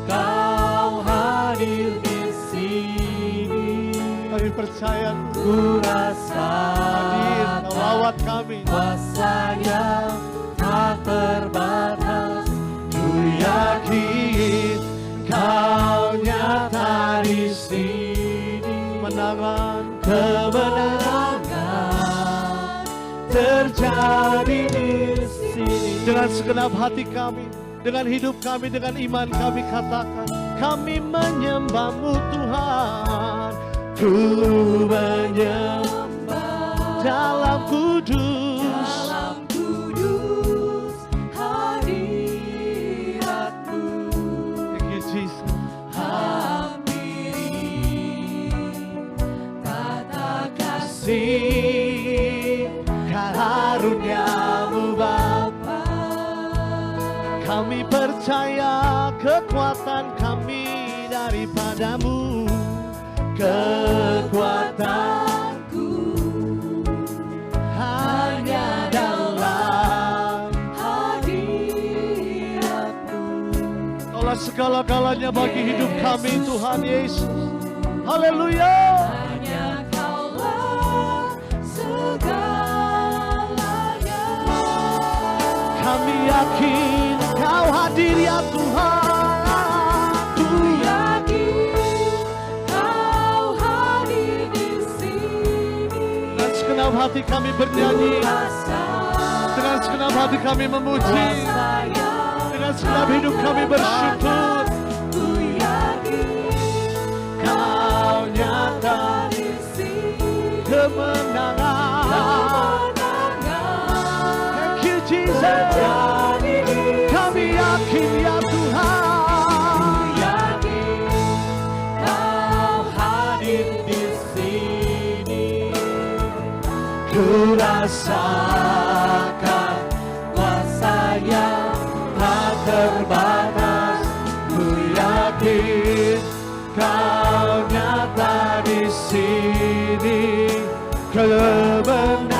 Kau hadir di sini. Kami percaya ku rasa hadir, Kau lawat kami. Kuasa yang tak terbatas, ku yakin Kau nyata di sini. Kemenangan, kemenangan terjadi di sini. Dengan segenap hati kami, dengan hidup kami, dengan iman kami katakan, kami menyembah-Mu Tuhan. Ku menyembah dalam kudus, hadirat-Mu. Thank you Jesus. Hampiri tata kasih karunia-Mu Bapa. Kami percaya kekuatan kami daripada-Mu. Kekuatanku hanya dalam hadirat-Mu. Kaulah segala-galanya bagi hidup kami Tuhan Yesus. Haleluya. Hanya Kaulah segalanya. Kami yakin Kau hadir ya Tuhan. Segenap hati kami bernyanyi, dengan segenap hati kami memuji, dengan segenap hidup kami bersyukur. Ku yakin Kau nyata di sini. Kemenangan, thank you Jesus. Kami yakin ya Tuhan. Ku yakin Kau hadir di sini. Ku rasakan kuasa yakin Kau nyata di sini, kebenaran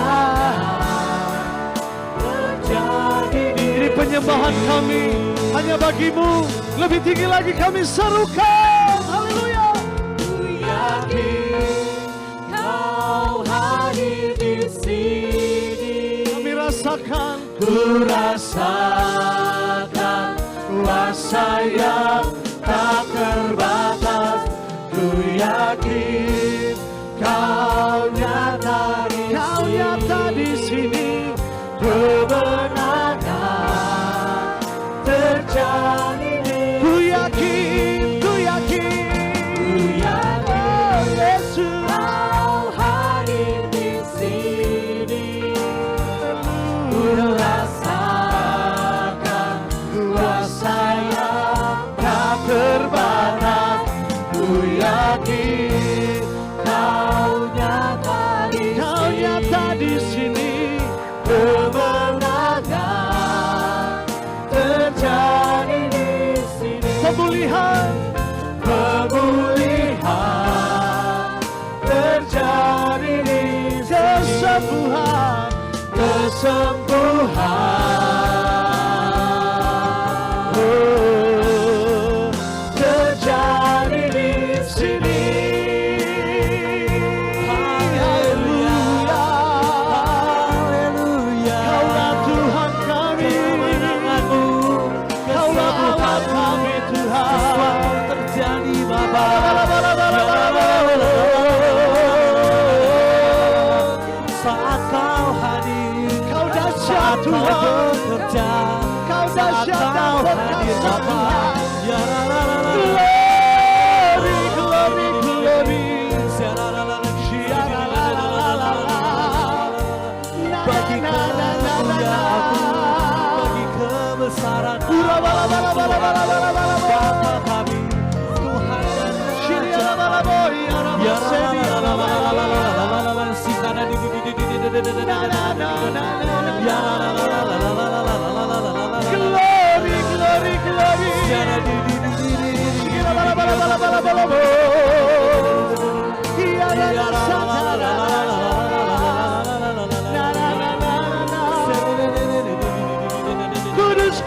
terjadi. Ini penyembahan kami hanya bagimu. Lebih tinggi lagi kami serukan. Haleluya. Ku yakin Kau hadir di sini. Kami rasakan, ku rasakan kuasa yang tak terbatas. Ku yakin Kau nyata di sini. kebenaran terjadi di Ku yakin, ku yakin. Ku yakin Yesus. Kau hadir di sini. Ku rasakan kuasa yang tak terbatas. Ku yakin Kau nyata di sini. kebenaran terjadi di sini. Pemulihan terjadi di sini. Kesembuhan terjadi di sini. Haleluya, haleluya. Kaulah Tuhan kami, Kemenanganmu, Kaulah Allah kami Tuhan. terjadi Bapa. Saat Kau hadir, Kau dahsyat saat Kau Tuhan, bekerja, Kau saat dahsyat dan Kau hadir perkasa Bapa. Tuhan. Ya la la la la. Glory, glory, glory. Bagi kemuliaan-Mu, bagi kebesaran Bapa kami, Tuhan dan Raja. Ya la la la la la la la la la, sikana di di di di di di di di di. Ya la la la la la la la la la la la la. Glory, glory, glory. Sikana di di di di di di. Ya la la la la la la.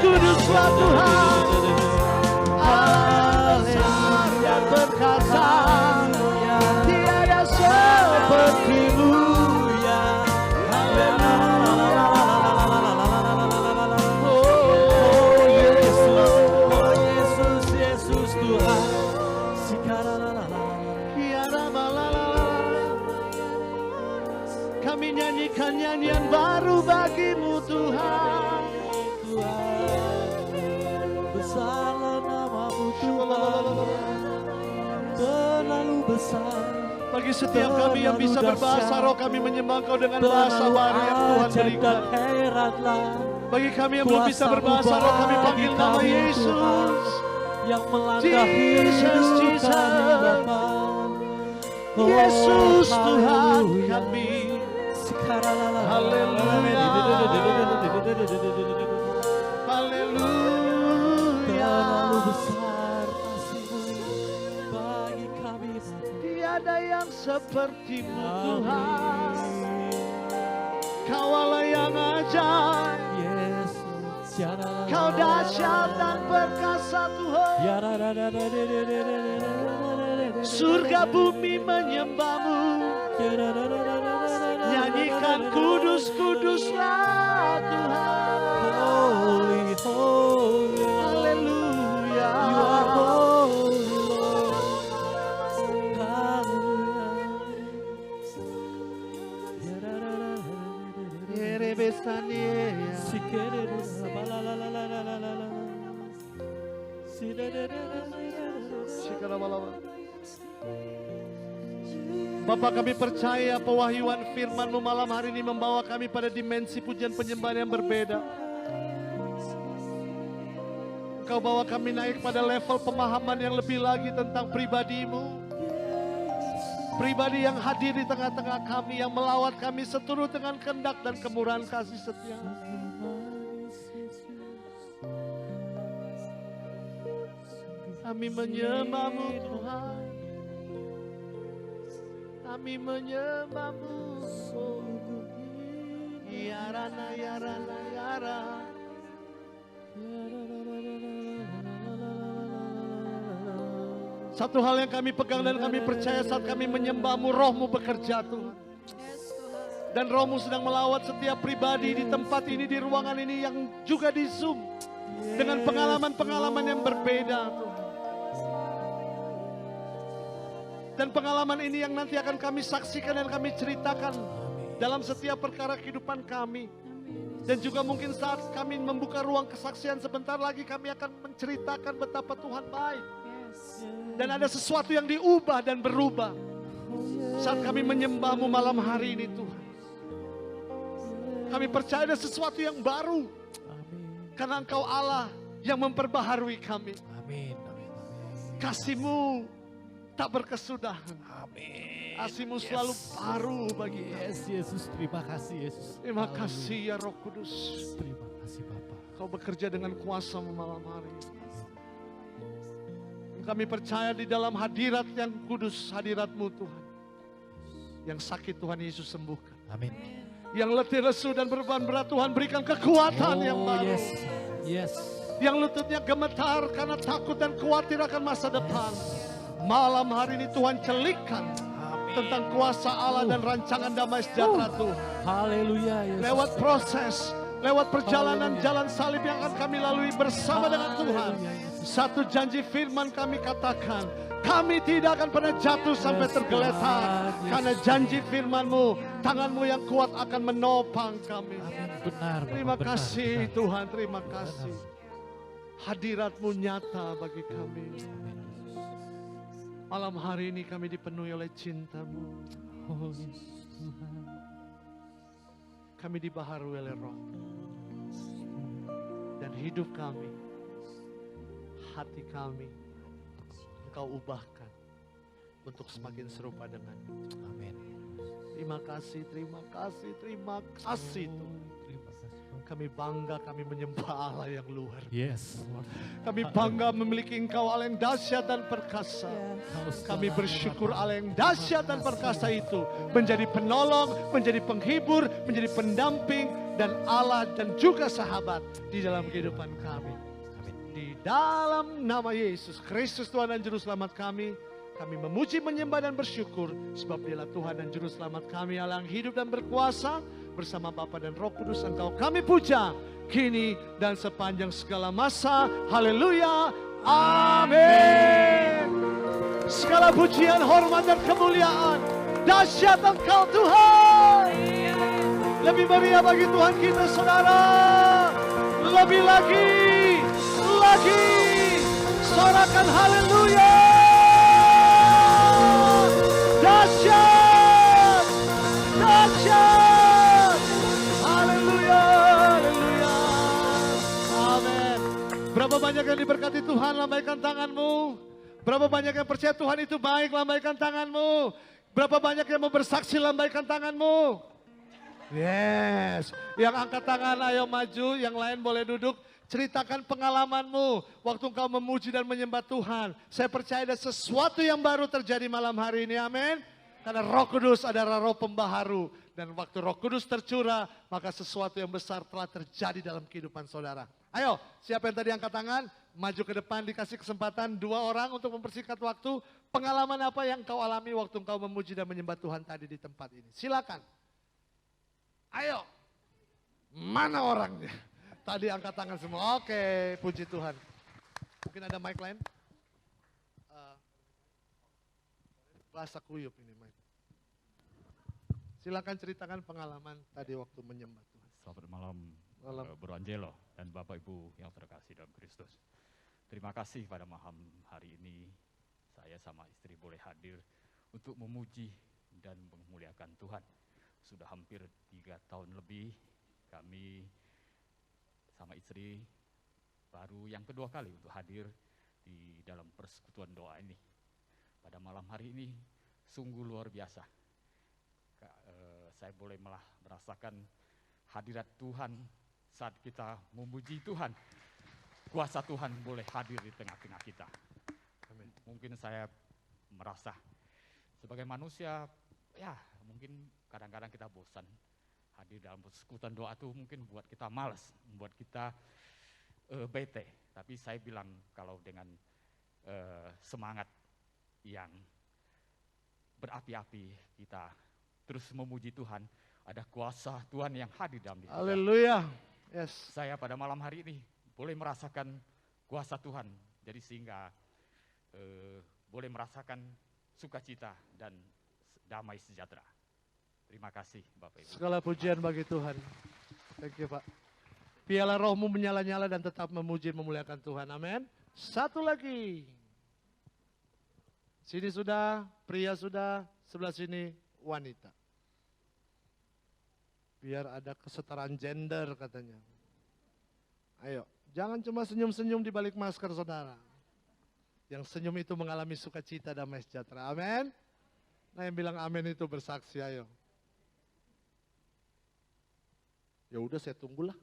Kuduslah Tuhan, Allah yang perkasa, tiada seperti-Mu. Oh Yesus, Yesus Tuhan. Kami nyanyikan nyanyian baru bagi-Mu Tuhan. Besarlah nama-Mu Tuhan, terlalu besar. Bagi setiap kami yang bisa berbahasa roh, kami menyembah Engkau dengan bahasa baru yang Tuhan berikan. Bagi kami yang belum bisa berbahasa roh, kami panggil nama Yesus. Yang melangkah hidup kami Bapa. Yesus Tuhan kami. Haleluya. Haleluya. Terlalu besar kasih-Mu bagi kami. Tiada yang seperti-Mu Tuhan. Kau Allah yang ajaib. Yesus. Kau dahsyat dan perkasa Tuhan. Surga bumi menyembah-Mu. Nyanyikan kudus, kuduslah Tuhan. Holy, holy, Haleluya. you are holy, Lord. Bapak, kami percaya pewahyuan firman-Mu malam hari ini membawa kami pada dimensi pujian penyembahan yang berbeda. Engkau bawa kami naik pada level pemahaman yang lebih lagi tentang pribadi-Mu. Pribadi yang hadir di tengah-tengah kami, yang melawat kami seturut dengan kehendak dan kemurahan kasih setia. Kami menyembah-Mu Tuhan. Kami menyembah-Mu. Yarana, yarana, yara. Satu hal yang kami pegang dan kami percaya saat kami menyembah-Mu, Roh-Mu bekerja Tuhan. Dan Roh-Mu sedang melawat setiap pribadi di tempat ini, di ruangan ini yang juga di Zoom. Dengan pengalaman-pengalaman yang berbeda Tuhan. Dan pengalaman ini yang nanti akan kami saksikan dan kami ceritakan dalam setiap perkara kehidupan kami. Dan juga mungkin saat kami membuka ruang kesaksian sebentar lagi kami akan menceritakan betapa Tuhan baik. Dan ada sesuatu yang diubah dan berubah saat kami menyembah-Mu malam hari ini Tuhan. Kami percaya ada sesuatu yang baru. Karena Engkau Allah yang memperbaharui kami. Kasih-Mu tak berkesudahan. Kasih-Mu selalu baru bagi kami. Yesus, terima kasih Yesus. Terima kasih ya Roh Kudus. Terima kasih Bapa. Kau bekerja dengan kuasa malam hari ini. Kami percaya di dalam hadirat yang kudus, hadirat-Mu Tuhan. Yang sakit Tuhan Yesus sembuhkan. Amin. Yang letih lesu dan beban berat Tuhan berikan kekuatan yang baru. Yes. Yang lututnya gemetar karena takut dan khawatir akan masa depan. Malam hari ini Tuhan celikkan tentang kuasa Allah dan rancangan damai sejahtera Tuhan. Haleluya Yesus. Lewat proses, lewat perjalanan jalan salib yang akan kami lalui bersama dengan Tuhan. Satu janji firman kami katakan, kami tidak akan pernah jatuh sampai tergeletak. Karena janji firman-Mu, tangan-Mu yang kuat akan menopang kami. Benar. Terima kasih Tuhan, terima kasih. Hadirat-Mu nyata bagi kami. Malam hari ini kami dipenuhi oleh cinta-Mu. Kami dibaharui oleh Roh. Dan hidup kami, hati kami, Engkau ubahkan untuk semakin serupa dengan-Mu. Amin. Terima kasih, terima kasih, terima kasih Tuhan. Kami bangga kami menyembah Allah yang luar biasa. Yes. Kami bangga memiliki Engkau Allah yang dahsyat dan perkasa. Kami bersyukur Allah yang dahsyat dan perkasa itu menjadi penolong, menjadi penghibur, menjadi pendamping dan Allah dan juga sahabat di dalam kehidupan kami. Di dalam nama Yesus Kristus Tuhan dan Juru Selamat kami memuji, menyembah dan bersyukur sebab Dialah Tuhan dan Juru Selamat kami, Allah yang hidup dan berkuasa. Bersama Bapa dan Roh Kudus Engkau kami puja kini dan sepanjang segala masa. Haleluya. Amin. Segala pujian, hormat dan kemuliaan dahsyat Engkau Tuhan. Lebih meriah bagi Tuhan kita saudara. Lebih lagi. Sorakan haleluya. Dahsyat. Haleluya. Amin. Berapa banyak yang diberkati Tuhan, lambaikan tanganmu. Berapa banyak yang percaya Tuhan itu baik, lambaikan tanganmu. Berapa banyak yang mau bersaksi, lambaikan tanganmu. Yes. Yang angkat tangan ayo maju, yang lain boleh duduk. Ceritakan pengalamanmu waktu engkau memuji dan menyembah Tuhan. Saya percaya ada sesuatu yang baru terjadi malam hari ini, amin. Karena Roh Kudus adalah Roh pembaharu. Dan waktu Roh Kudus tercurah, maka sesuatu yang besar telah terjadi dalam kehidupan saudara. Ayo, siapa yang tadi angkat tangan? Maju ke depan, dikasih kesempatan 2 orang untuk mempersingkat waktu. Pengalaman apa yang kau alami waktu engkau memuji dan menyembah Tuhan tadi di tempat ini? Silakan. Ayo. Mana orangnya? Tadi angkat tangan semua. Oke, puji Tuhan. Mungkin ada mic lain? Bahasa kuyup ini mic. Silakan ceritakan pengalaman tadi waktu menyembah Tuhan. Selamat malam, Bro Angelo dan Bapak Ibu yang terkasih dalam Kristus. Terima kasih pada malam hari ini saya sama istri boleh hadir untuk memuji dan memuliakan Tuhan. Sudah hampir 3 tahun lebih kami sama istri baru yang kedua kali untuk hadir di dalam persekutuan doa ini. Pada malam hari ini sungguh luar biasa. Saya boleh merasakan hadirat Tuhan saat kita memuji Tuhan. Kuasa Tuhan boleh hadir di tengah-tengah kita. saya merasa sebagai manusia, ya mungkin kadang-kadang kita bosan. Hadir dalam persekutuan doa itu mungkin buat kita malas, membuat kita bete. Tapi saya bilang kalau dengan semangat yang berapi-api kita terus memuji Tuhan, ada kuasa Tuhan yang hadir dalam diri kita. Haleluya. Yes. Saya pada malam hari ini boleh merasakan kuasa Tuhan, jadi sehingga boleh merasakan sukacita dan damai sejahtera. Terima kasih Bapak Ibu. Segala pujian bagi Tuhan. Thank you Pak. Piala rohmu menyala-nyala dan tetap memuji memuliakan Tuhan. Amin. Satu lagi. Sini sudah, pria sudah, sebelah sini wanita. Biar ada kesetaraan gender katanya. Ayo, jangan cuma senyum-senyum di balik masker saudara. Yang senyum itu mengalami sukacita damai sejahtera. Amin. Nah yang bilang amin itu bersaksi, ayo. Ya udah saya tunggulah.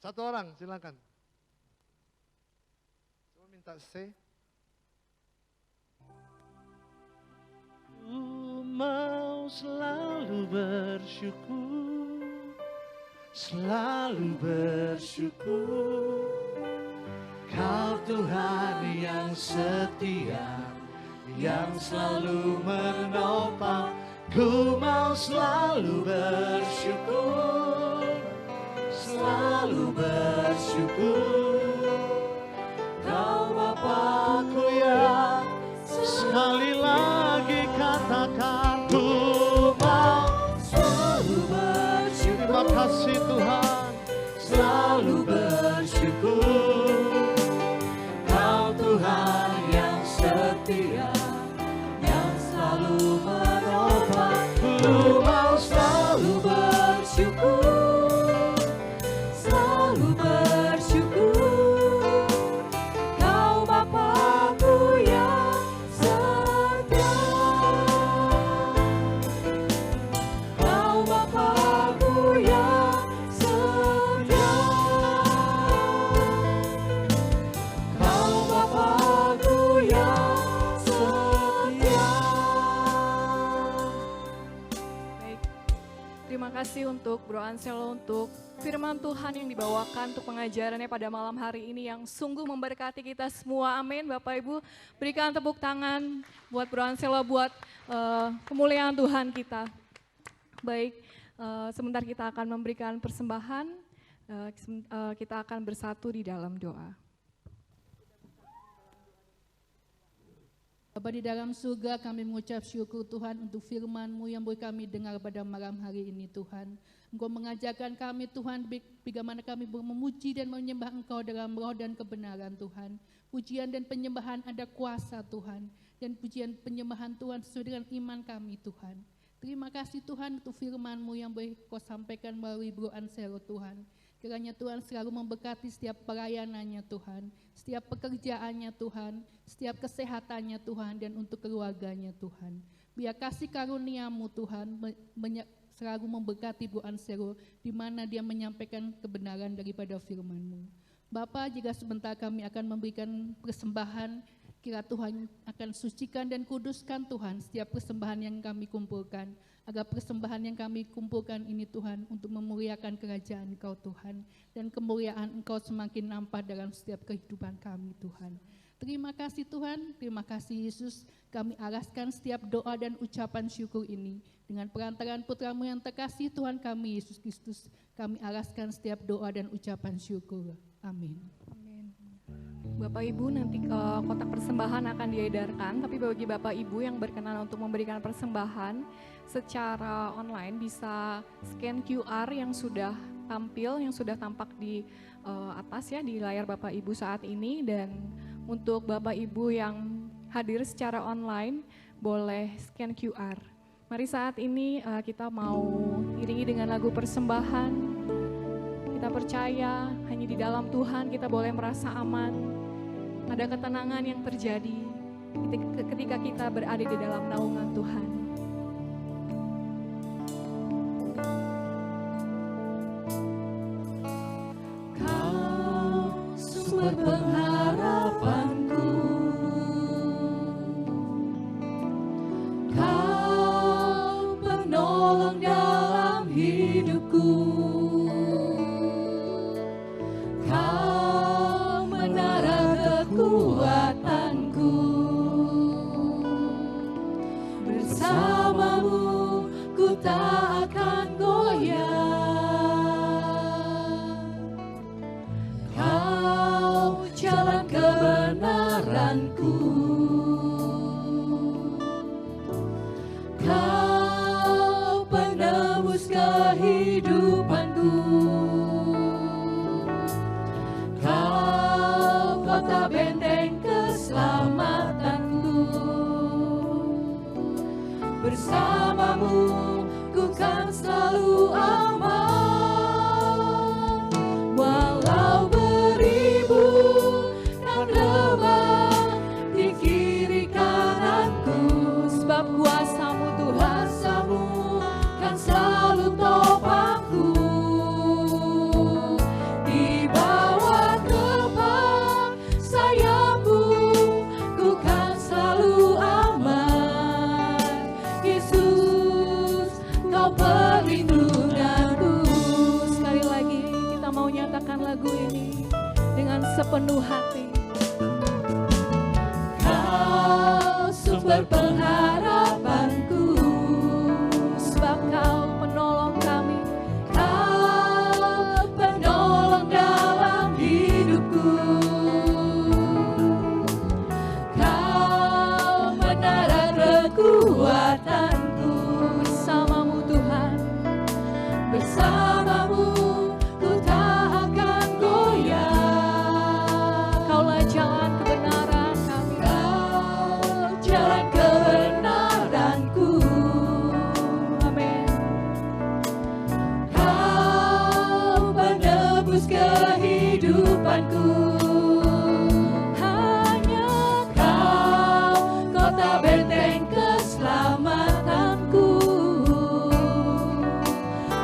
Satu orang silakan. Coba minta C. Ku mau selalu bersyukur, selalu bersyukur. Kau Tuhan yang setia, yang selalu menopang. Ku mau selalu bersyukur, selalu bersyukur. Kau Bapakku yang sekali lagi katakan, ku mau selalu bersyukur. Terima kasih Tuhan, selalu bersyukur. Kau Tuhan yang setia, yang selalu menopang. Ku mau selalu bersyukur, selalu bersyukur. Kau Bapakku yang setia, Kau Bapakku yang setia, Kau Bapakku yang setia. Baik, terima kasih untuk Bro Anselo untuk firman Tuhan yang dibawakan untuk pengajarannya pada malam hari ini yang sungguh memberkati kita semua. Amin. Bapak Ibu, berikan tepuk tangan buat Bro Anselo buat kemuliaan Tuhan kita. Baik, sebentar kita akan memberikan persembahan. Kita akan bersatu di dalam doa. Bapa di dalam surga, kami mengucap syukur Tuhan untuk firman-Mu yang boleh kami dengar pada malam hari ini Tuhan. Engkau mengajarkan kami Tuhan bagaimana kami memuji dan menyembah Engkau dalam roh dan kebenaran Tuhan. Pujian dan penyembahan ada kuasa Tuhan. Dan pujian penyembahan Tuhan sesuai dengan iman kami Tuhan. Terima kasih Tuhan untuk firman-Mu yang boleh Kau sampaikan melalui Bro Anselo Tuhan. Kiranya Tuhan selalu memberkati setiap pelayanannya Tuhan, setiap pekerjaannya Tuhan, setiap kesehatannya Tuhan, dan untuk keluarganya Tuhan. Biar kasih karunia-Mu Tuhan selalu memberkati Bro Anselo di mana dia menyampaikan kebenaran daripada firman-Mu. Bapa, jika sebentar kami akan memberikan persembahan, kira Tuhan akan sucikan dan kuduskan Tuhan setiap persembahan yang kami kumpulkan. Agar persembahan yang kami kumpulkan ini Tuhan untuk memuliakan kerajaan Engkau Tuhan. Dan kemuliaan Engkau semakin nampak dalam setiap kehidupan kami Tuhan. Terima kasih Tuhan, terima kasih Yesus. Kami arahkan setiap doa dan ucapan syukur ini. Dengan perantaraan putra-Mu yang terkasih Tuhan kami Yesus Kristus. Kami arahkan setiap doa dan ucapan syukur. Amin. Bapak Ibu, nanti kotak persembahan akan diedarkan, tapi bagi Bapak Ibu yang berkenan untuk memberikan persembahan secara online bisa scan QR yang sudah tampil, yang sudah tampak di atas ya di layar Bapak Ibu saat ini. Dan untuk Bapak Ibu yang hadir secara online boleh scan QR. Mari saat ini kita mau iringi dengan lagu persembahan. Kita percaya hanya di dalam Tuhan kita boleh merasa aman. Ada ketenangan yang terjadi ketika kita berada di dalam naungan Tuhan. Kau sumber pengharapan. keselamatanku. Kau penebus kehidupanku. Kau kota benteng keselamatanku. Bersamamu ku kan selalu aman. Walau beribu dan rebah di kiri kananku. Sebab kuasa-Mu Tuhan, Kuasa-Mu kan selalu topangku. Di bawah kepak sayap-Mu ku kan selalu aman. Yesus, Kau perlindunganku. sekali lagi kita mau nyatakan lagu ini dengan sepenuh hati. Kau sumber pengharapanku. Sebab Kau penolong kami, Kau penolong dalam hidupku. Kau menara kekuatanku. bersama-Mu Tuhan. Bersamamu ku tak akan goyah. Kaulah jalan kebenaran kami. Kau jalan kebenaranku. Amin. Kau penebus kehidupanku. Hanya Kau kota benteng keselamatanku.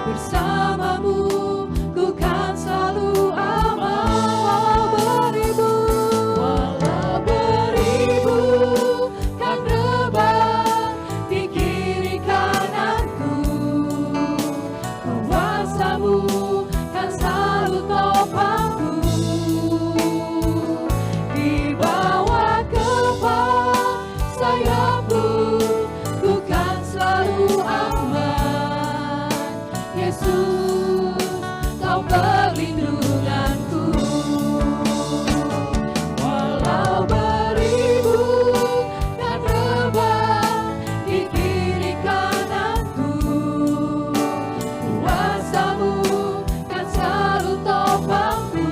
Bersamamu ku kan selalu aman. Walau beribu kan rebah di kiri kananku. Kuasa-Mu kan selalu topangku. Di bawah kepak sayap-Mu ku kan selalu aman. Yesus, Kau perlindunganku. Walau beribu dan rebah di kiri kananku. Kuasa-Mu kan selalu topangku.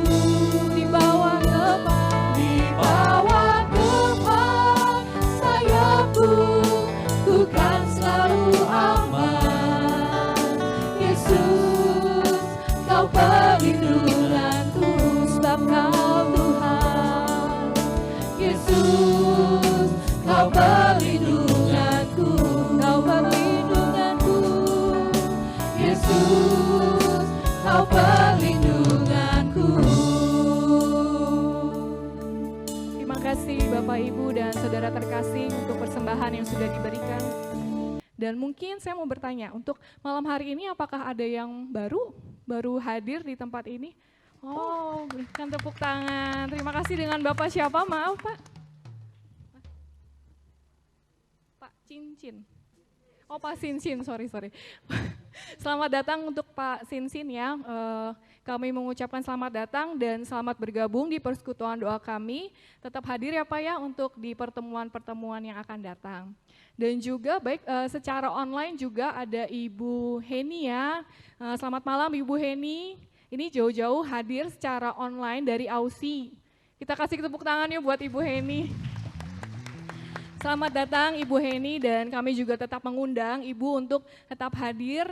di bawah kepak, Di bawah kepak sayap-Mu ku kan selalu aman. Yesus, Kau perlindunganku. Sebab Kau Tuhan. Yesus, Kau perlindunganku. Kau perlindunganku. Yesus, Kau perlindunganku. terima kasih Bapak Ibu dan Saudara terkasih untuk persembahan yang sudah diberikan. Dan mungkin saya mau bertanya, untuk malam hari ini apakah ada yang baru hadir di tempat ini? Oh, berikan tepuk tangan. Terima kasih. Dengan Bapak siapa? Maaf Pak. Pak Cincin. Oh Pak Sinsin, sorry. Selamat datang untuk Pak Sinsin ya. Kami mengucapkan selamat datang dan selamat bergabung di persekutuan doa kami. Tetap hadir ya Pak ya untuk di pertemuan-pertemuan yang akan datang. Dan juga baik secara online juga ada Ibu Heni ya. Selamat malam Ibu Heni. Ini jauh-jauh hadir secara online dari Aussie. Kita kasih tepuk tangan ya buat Ibu Heni. Selamat datang Ibu Heni dan kami juga tetap mengundang Ibu untuk tetap hadir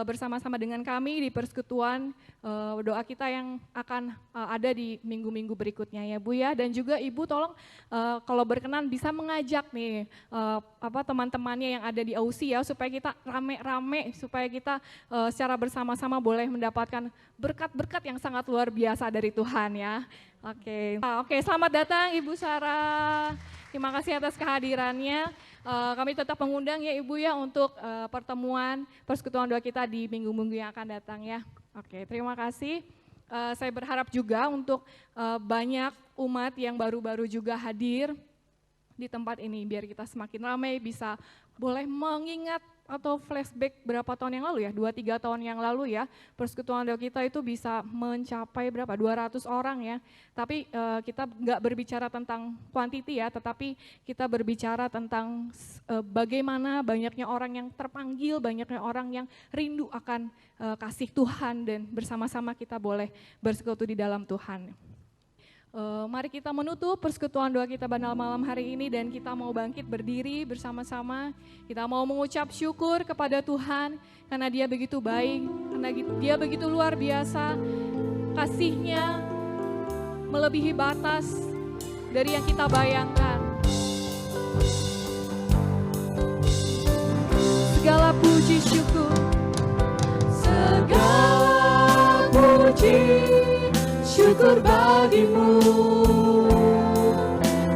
bersama-sama dengan kami di persekutuan doa kita yang akan ada di minggu-minggu berikutnya ya Bu ya. Dan juga Ibu tolong kalau berkenan bisa mengajak nih teman-temannya yang ada di Aussie ya supaya kita rame-rame, supaya kita secara bersama-sama boleh mendapatkan berkat-berkat yang sangat luar biasa dari Tuhan ya. Oke, selamat datang Ibu Sarah. Terima kasih atas kehadirannya. Kami tetap mengundang ya Ibu ya untuk pertemuan persekutuan doa kita di minggu-minggu yang akan datang ya. Oke, terima kasih. Saya berharap juga untuk banyak umat yang baru-baru juga hadir di tempat ini biar kita semakin ramai bisa boleh mengingat atau flashback berapa tahun yang lalu ya, 2-3 tahun yang lalu ya, persekutuan doa kita itu bisa mencapai berapa, 200 orang ya. Tapi kita nggak berbicara tentang quantity ya, tetapi kita berbicara tentang bagaimana banyaknya orang yang terpanggil, banyaknya orang yang rindu akan kasih Tuhan dan bersama-sama kita boleh bersekutu di dalam Tuhan. Mari kita menutup persekutuan doa kita pada malam hari ini dan kita mau bangkit berdiri bersama-sama. Kita mau mengucap syukur kepada Tuhan karena Dia begitu baik, karena Dia begitu luar biasa. Kasih-Nya melebihi batas dari yang kita bayangkan. Segala puji syukur, segala puji syukur bagimu,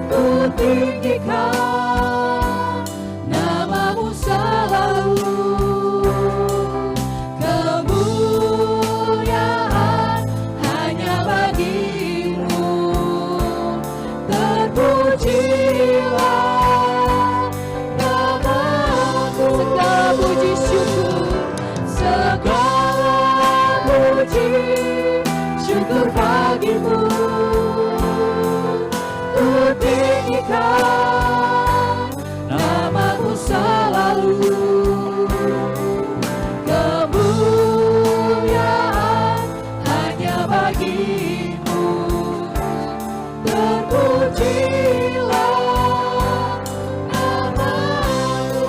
ku tinggikan namamu selalu, kemuliaan hanya bagimu, terpujilah namamu. Segala puji syukur, segala puji syukur bagimu, ku tinggikan namamu selalu, kemuliaan hanya bagimu, terpujilah namamu,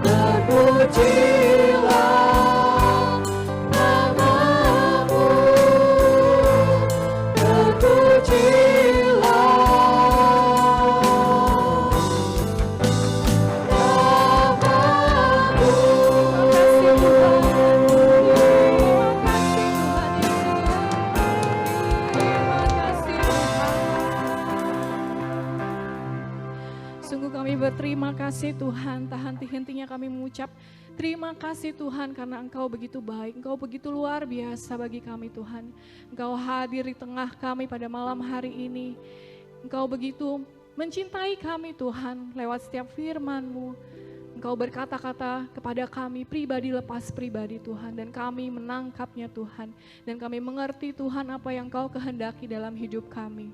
terpujilah berterima kasih Tuhan, tak henti-hentinya kami mengucap terima kasih Tuhan karena Engkau begitu baik, Engkau begitu luar biasa bagi kami Tuhan. Engkau hadir di tengah kami pada malam hari ini. Engkau begitu mencintai kami Tuhan lewat setiap firman-Mu. Engkau berkata-kata kepada kami pribadi lepas pribadi Tuhan dan kami menangkapnya Tuhan. Dan kami mengerti Tuhan apa yang Engkau kehendaki dalam hidup kami.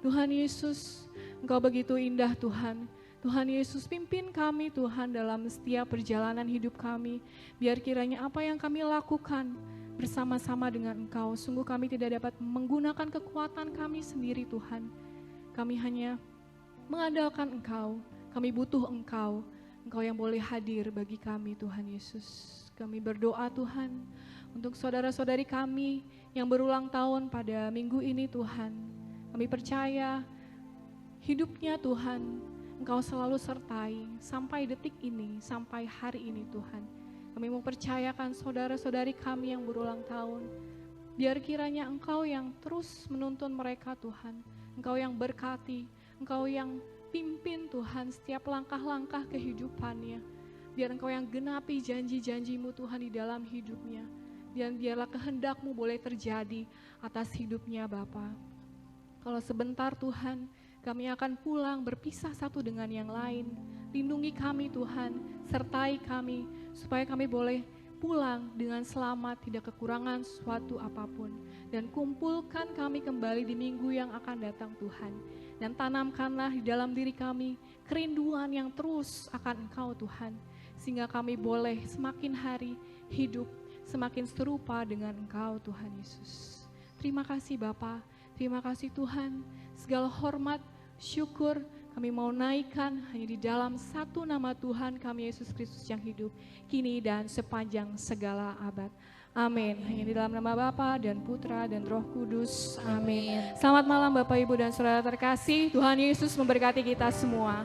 Tuhan Yesus, Engkau begitu indah Tuhan. Tuhan Yesus pimpin kami Tuhan dalam setiap perjalanan hidup kami. Biar kiranya apa yang kami lakukan bersama-sama dengan Engkau. Sungguh kami tidak dapat menggunakan kekuatan kami sendiri Tuhan. Kami hanya mengandalkan Engkau. Kami butuh Engkau. Engkau yang boleh hadir bagi kami Tuhan Yesus. Kami berdoa Tuhan untuk saudara-saudari kami yang berulang tahun pada minggu ini Tuhan. Kami percaya hidupnya Tuhan Engkau selalu sertai sampai detik ini, sampai hari ini Tuhan. Kami mempercayakan saudara-saudari kami yang berulang tahun. Biar kiranya Engkau yang terus menuntun mereka Tuhan. Engkau yang berkati, Engkau yang pimpin Tuhan setiap langkah-langkah kehidupannya. Biar Engkau yang genapi janji-janji-Mu Tuhan di dalam hidupnya. Dan biarlah kehendak-Mu boleh terjadi atas hidupnya Bapa. Kalau sebentar Tuhan, kami akan pulang berpisah satu dengan yang lain. Lindungi kami Tuhan, sertai kami, supaya kami boleh pulang dengan selamat, tidak kekurangan suatu apapun. Dan kumpulkan kami kembali di minggu yang akan datang Tuhan. Dan tanamkanlah di dalam diri kami kerinduan yang terus akan Engkau Tuhan. Sehingga kami boleh semakin hari hidup, semakin serupa dengan Engkau Tuhan Yesus. Terima kasih Bapa, terima kasih Tuhan, segala hormat, syukur kami mau naikkan hanya di dalam satu nama Tuhan kami Yesus Kristus yang hidup, kini dan sepanjang segala abad. Amin. Hanya di dalam nama Bapa dan Putra dan Roh Kudus. Amin. Selamat malam Bapak Ibu dan Saudara terkasih. Tuhan Yesus memberkati kita semua.